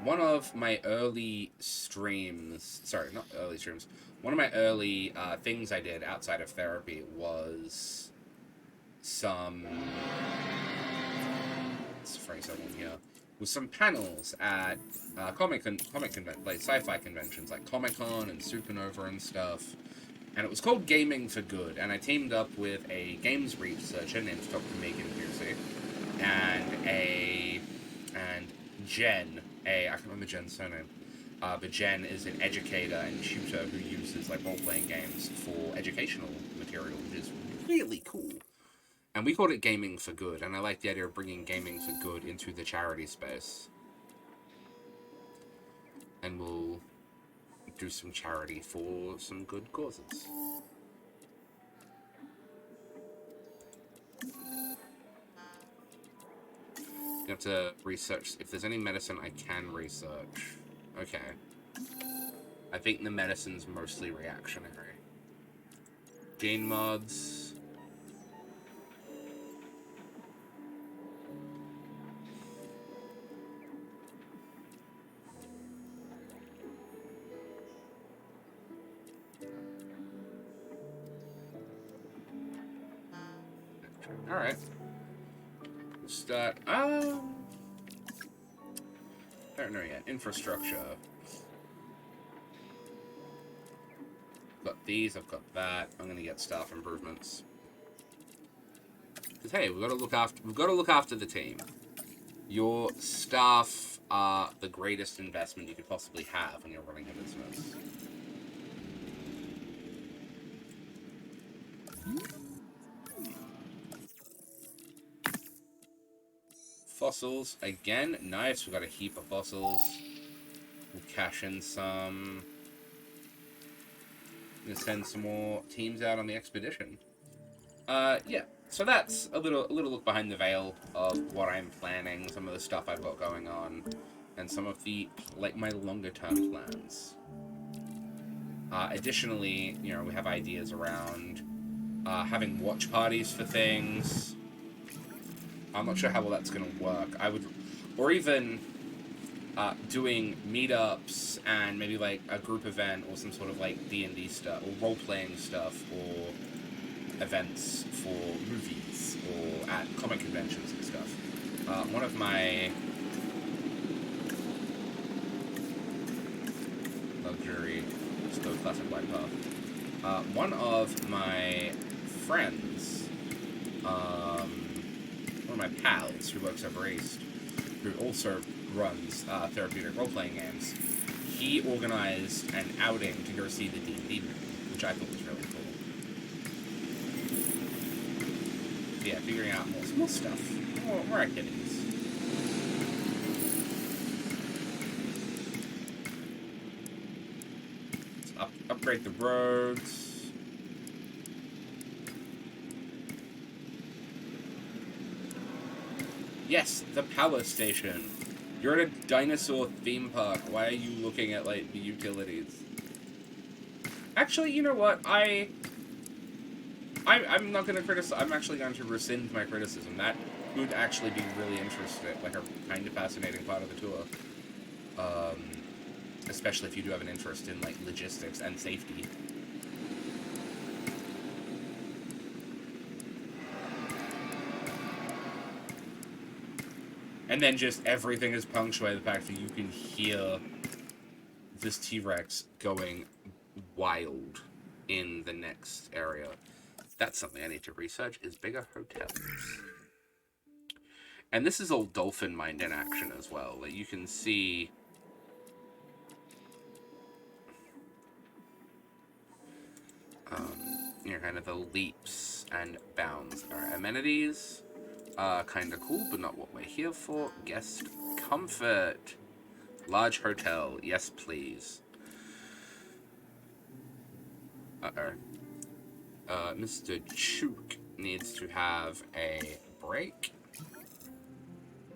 One of my early streams, sorry, not early streams, one of my early things I did outside of therapy was some, let's phrase that one here, with some panels at comic like sci-fi conventions like Comic-Con and Supernova and stuff, and it was called Gaming for Good, and I teamed up with a games researcher named Dr. Megan Busey and Jen, I can't remember Jen's surname, but Jen is an educator and tutor who uses like role-playing games for educational material, which is really cool. And we called it Gaming for Good, and I like the idea of bringing Gaming for Good into the charity space. And we'll do some charity for some good causes. You have to research if there's any medicine I can research. Okay. I think the medicine's mostly reactionary. Gene mods. Alright. We'll start. I don't know yet. Infrastructure. Got these, I've got that. I'm gonna get staff improvements. Because hey, we've got to look after the team. Your staff are the greatest investment you could possibly have when you're running a business. Fossils again, nice. We've got a heap of fossils. We'll cash in some. I'm gonna send some more teams out on the expedition. Yeah. So that's a little look behind the veil of what I'm planning, some of the stuff I've got going on, and some of the my longer term plans. Additionally, you know, we have ideas around having watch parties for things. I'm not sure how well that's going to work. Or even doing meetups and maybe like a group event or some sort of like D&D stuff or role-playing stuff or events for movies or at comic conventions and stuff. One of my luxury, still classic white path. One of my friends, one of my pals who works over East, who also runs therapeutic role-playing games, he organized an outing to go see the D&D movie, which I thought was really cool. So yeah, figuring out more stuff, more activities. Let's upgrade the roads. Yes, the power station. You're at a dinosaur theme park. Why are you looking at, like, the utilities? Actually, you know what? I'm not gonna criticize. I'm actually going to rescind my criticism. That could actually be really interesting, like a kind of fascinating part of the tour. Especially if you do have an interest in, like, logistics and safety. And then just everything is punctuated the fact that you can hear this T-Rex going wild in the next area. That's something I need to research, is bigger hotels. And this is all dolphin mind in action as well. Like, you can see... you know, kind of the leaps and bounds. Alright, amenities... kind of cool, but not what we're here for. Guest comfort. Large hotel. Yes, please. Mr. Chook needs to have a break.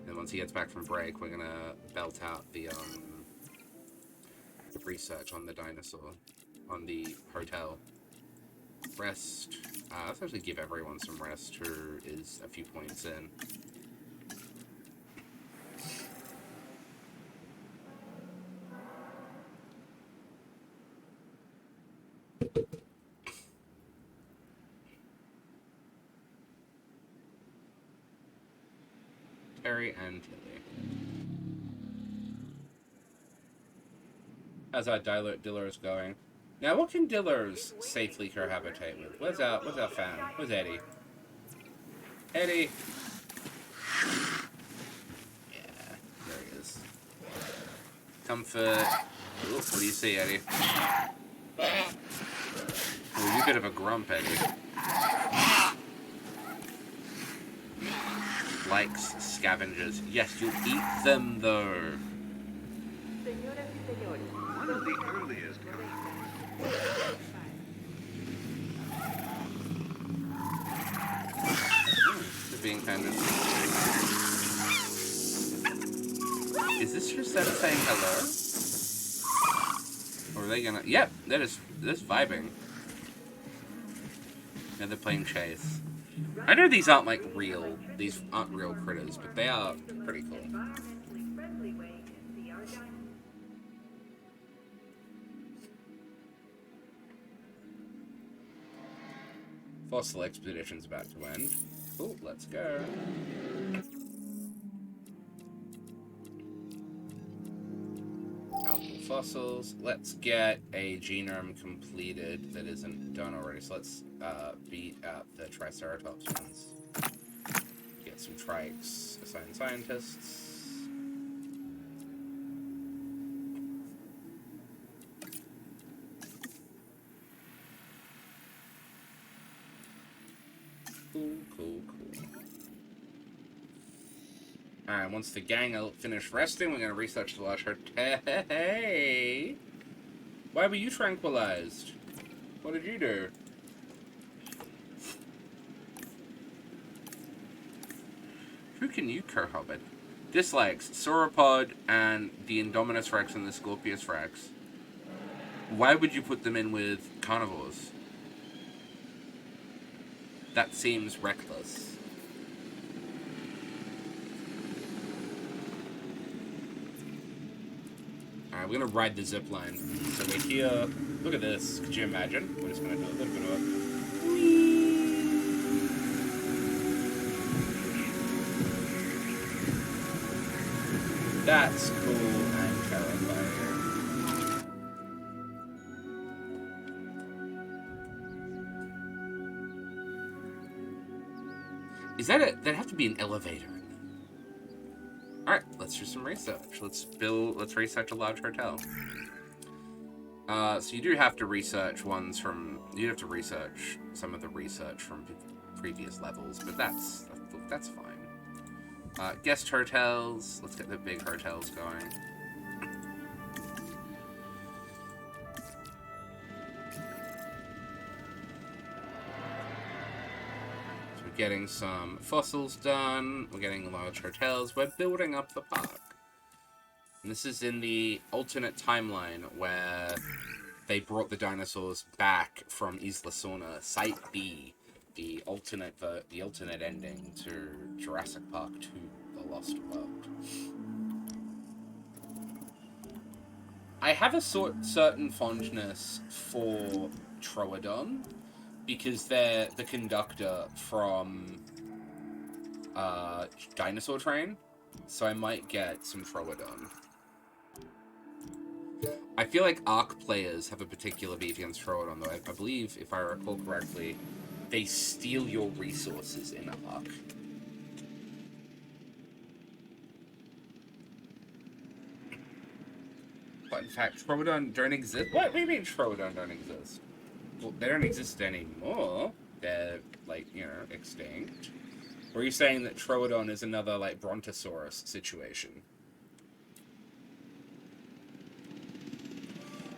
And once he gets back from break, we're gonna belt out the research on the dinosaur, on the hotel. Rest. Let's actually give everyone some rest who is a few points in. Terry and Tilly. How's our Dillers going? Now, what can Dillers safely cohabitate with? Where's our fan? Where's Eddie? Eddie! Yeah, there he is. Comfort. Ooh, what do you see, Eddie? Oh, you a bit of a grump, Eddie. Likes scavengers. Yes, you'll eat them, though. One of the earliest. They're being kind of... Is this just them saying hello? Or are they gonna... Yep, they're just vibing. Yeah, they're playing chase. I know these aren't, like, real... These aren't real critters, but they are pretty cool. Fossil expedition's about to end. Cool, let's go. Algal fossils. Let's get a genome completed that isn't done already. So let's beat out the Triceratops ones. Get some trikes, assign scientists. Cool. Alright, once the gang are finished resting, we're going to research the large hotel. Hey! Why were you tranquilized? What did you do? Who can you cohabit? Dislikes Sauropod and the Indominus Rex and the Scorpius Rex. Why would you put them in with carnivores? That seems reckless. Alright, we're gonna ride the zip line. So we're here. Look at this. Could you imagine? We're just gonna do a little bit of a... That's cool and terrifying. Is that it? That'd have to be an elevator. Alright, let's do some research. Let's research a large hotel. So you do have to research ones from... You have to research some of the research from previous levels, but that's fine. Guest hotels. Let's get the big hotels going. So we're getting some fossils done. We're getting large hotels. We're building up the park. And this is in the alternate timeline where they brought the dinosaurs back from Isla Sorna, Site B, the alternate ending to Jurassic Park 2, The Lost World. I have a certain fondness for Troodon because they're the conductor from Dinosaur Train, so I might get some Troodon. I feel like Ark players have a particular beef against Troodon, though. I believe, if I recall correctly, they steal your resources in Ark. But in fact, Troodon don't exist. What do you mean Troodon don't exist? Well, they don't exist anymore. They're, like, you know, extinct. Or are you saying that Troodon is another, like, Brontosaurus situation?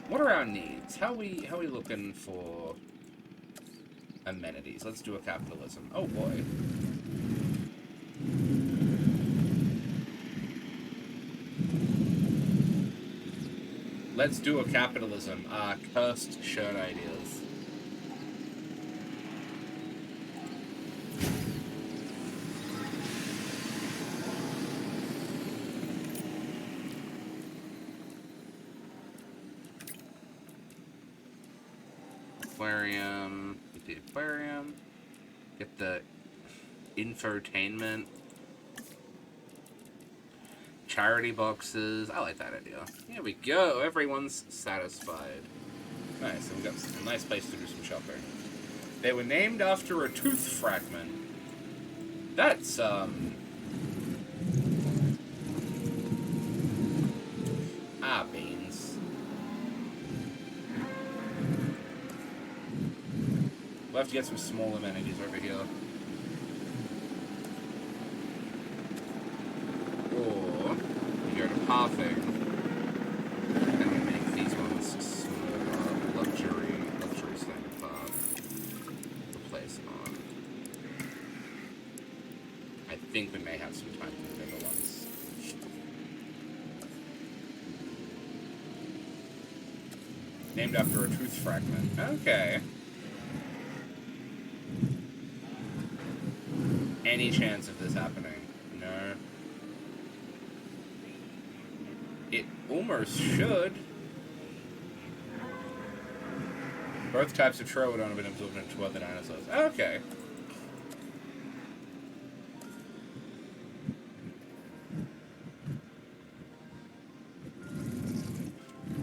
What are our needs? How are we looking for amenities? Let's do a capitalism. Oh boy. Let's do a capitalism. Cursed shirt ideas. Aquarium. Get the aquarium. Get the infotainment. Charity boxes. I like that idea. Here we go. Everyone's satisfied. Nice. And we got a nice place to do some shopping. They were named after a tooth fragment. That's, beans. We'll have to get some small amenities over here. Or we go to pathing and we make these ones smaller, luxury standard path. Replace on. I think we may have some time for the bigger ones. Named after a tooth fragment. Okay. Any chance of this happening? No. It almost should. Both types of Troodon have been absorbed into other dinosaurs. Okay.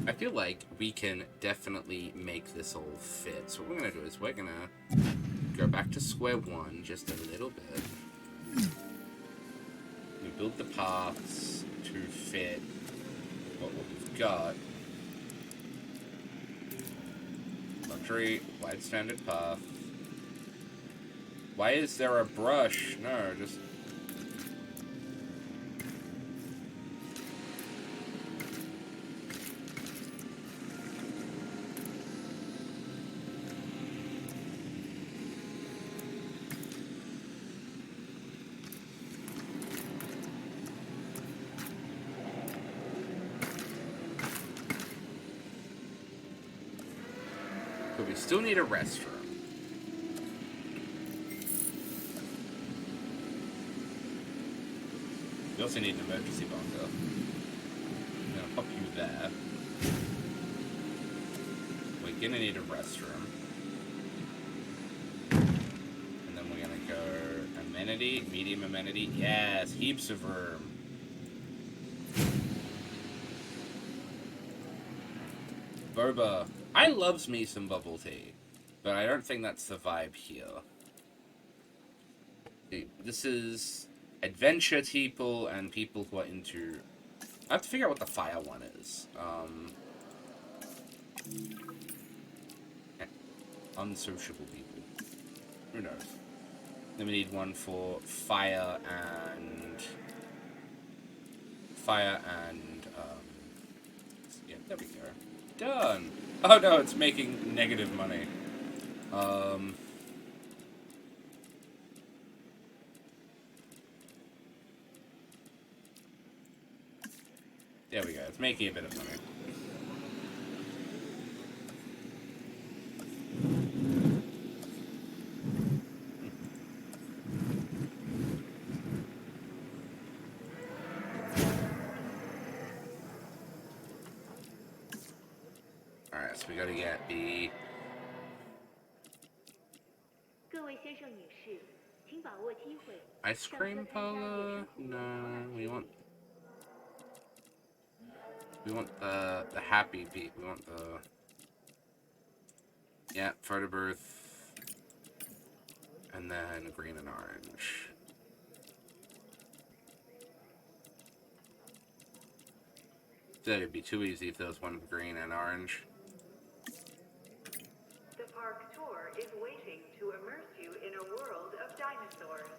I feel like we can definitely make this all fit. So what we're going to do is we're going to go back to square one just a little bit. We build the paths to fit what we've got. Luxury, wide standard path. Why is there a brush? No, just... But we still need a restroom. We also need an emergency bunker. I'm gonna pop you there. We're gonna need a restroom. And then we're gonna go amenity, medium amenity. Yes, heaps of room. Boba. I loves me some bubble tea, but I don't think that's the vibe here. This is adventure people and people who are into... I have to figure out what the fire one is. Unsociable people. Who knows? Then we need one for fire and... yeah, there we go. Done! Oh no, it's making negative money. There we go, it's making a bit of money. Alright, so we gotta get the... ice cream parlor? No, we want the happy people. We want the... yeah, photo booth. And then green and orange. That'd be too easy if there was one green and orange. The park tour is waiting to immerse you in a world of dinosaurs.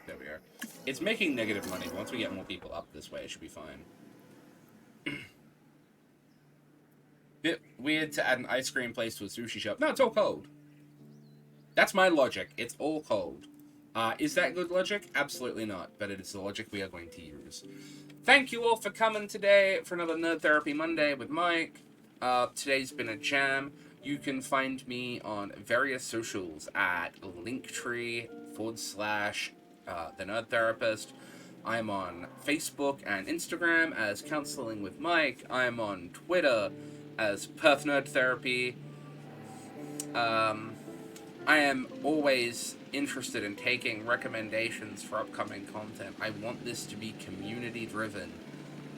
There we are. It's making negative money, but once we get more people up this way, it should be fine. Bit weird to add an ice cream place to a sushi shop. No, it's all cold. That's my logic. It's all cold. Is that good logic? Absolutely not, but it is the logic we are going to use. Thank you all for coming today for another Nerd Therapy Monday with Mike. Today's been a jam. You can find me on various socials at linktree /The Nerd Therapist. I'm on Facebook and Instagram as Counseling with Mike. I'm on Twitter as Perth Nerd Therapy. I am always interested in taking recommendations for upcoming content. I want this to be community driven.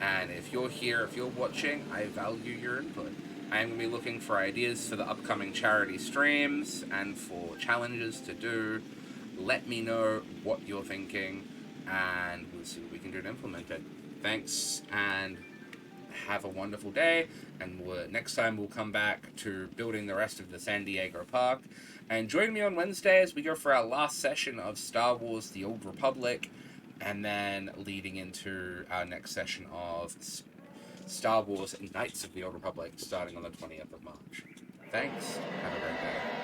And if you're here, if you're watching, I value your input. I am going to be looking for ideas for the upcoming charity streams and for challenges to do. Let me know what you're thinking, and we'll see what we can do to implement it. Thanks, and have a wonderful day. And next time we'll come back to building the rest of the San Diego park. And join me on Wednesday as we go for our last session of Star Wars The Old Republic, and then leading into our next session of Star Wars Knights of the Old Republic, starting on the 20th of March. Thanks. Have a great day.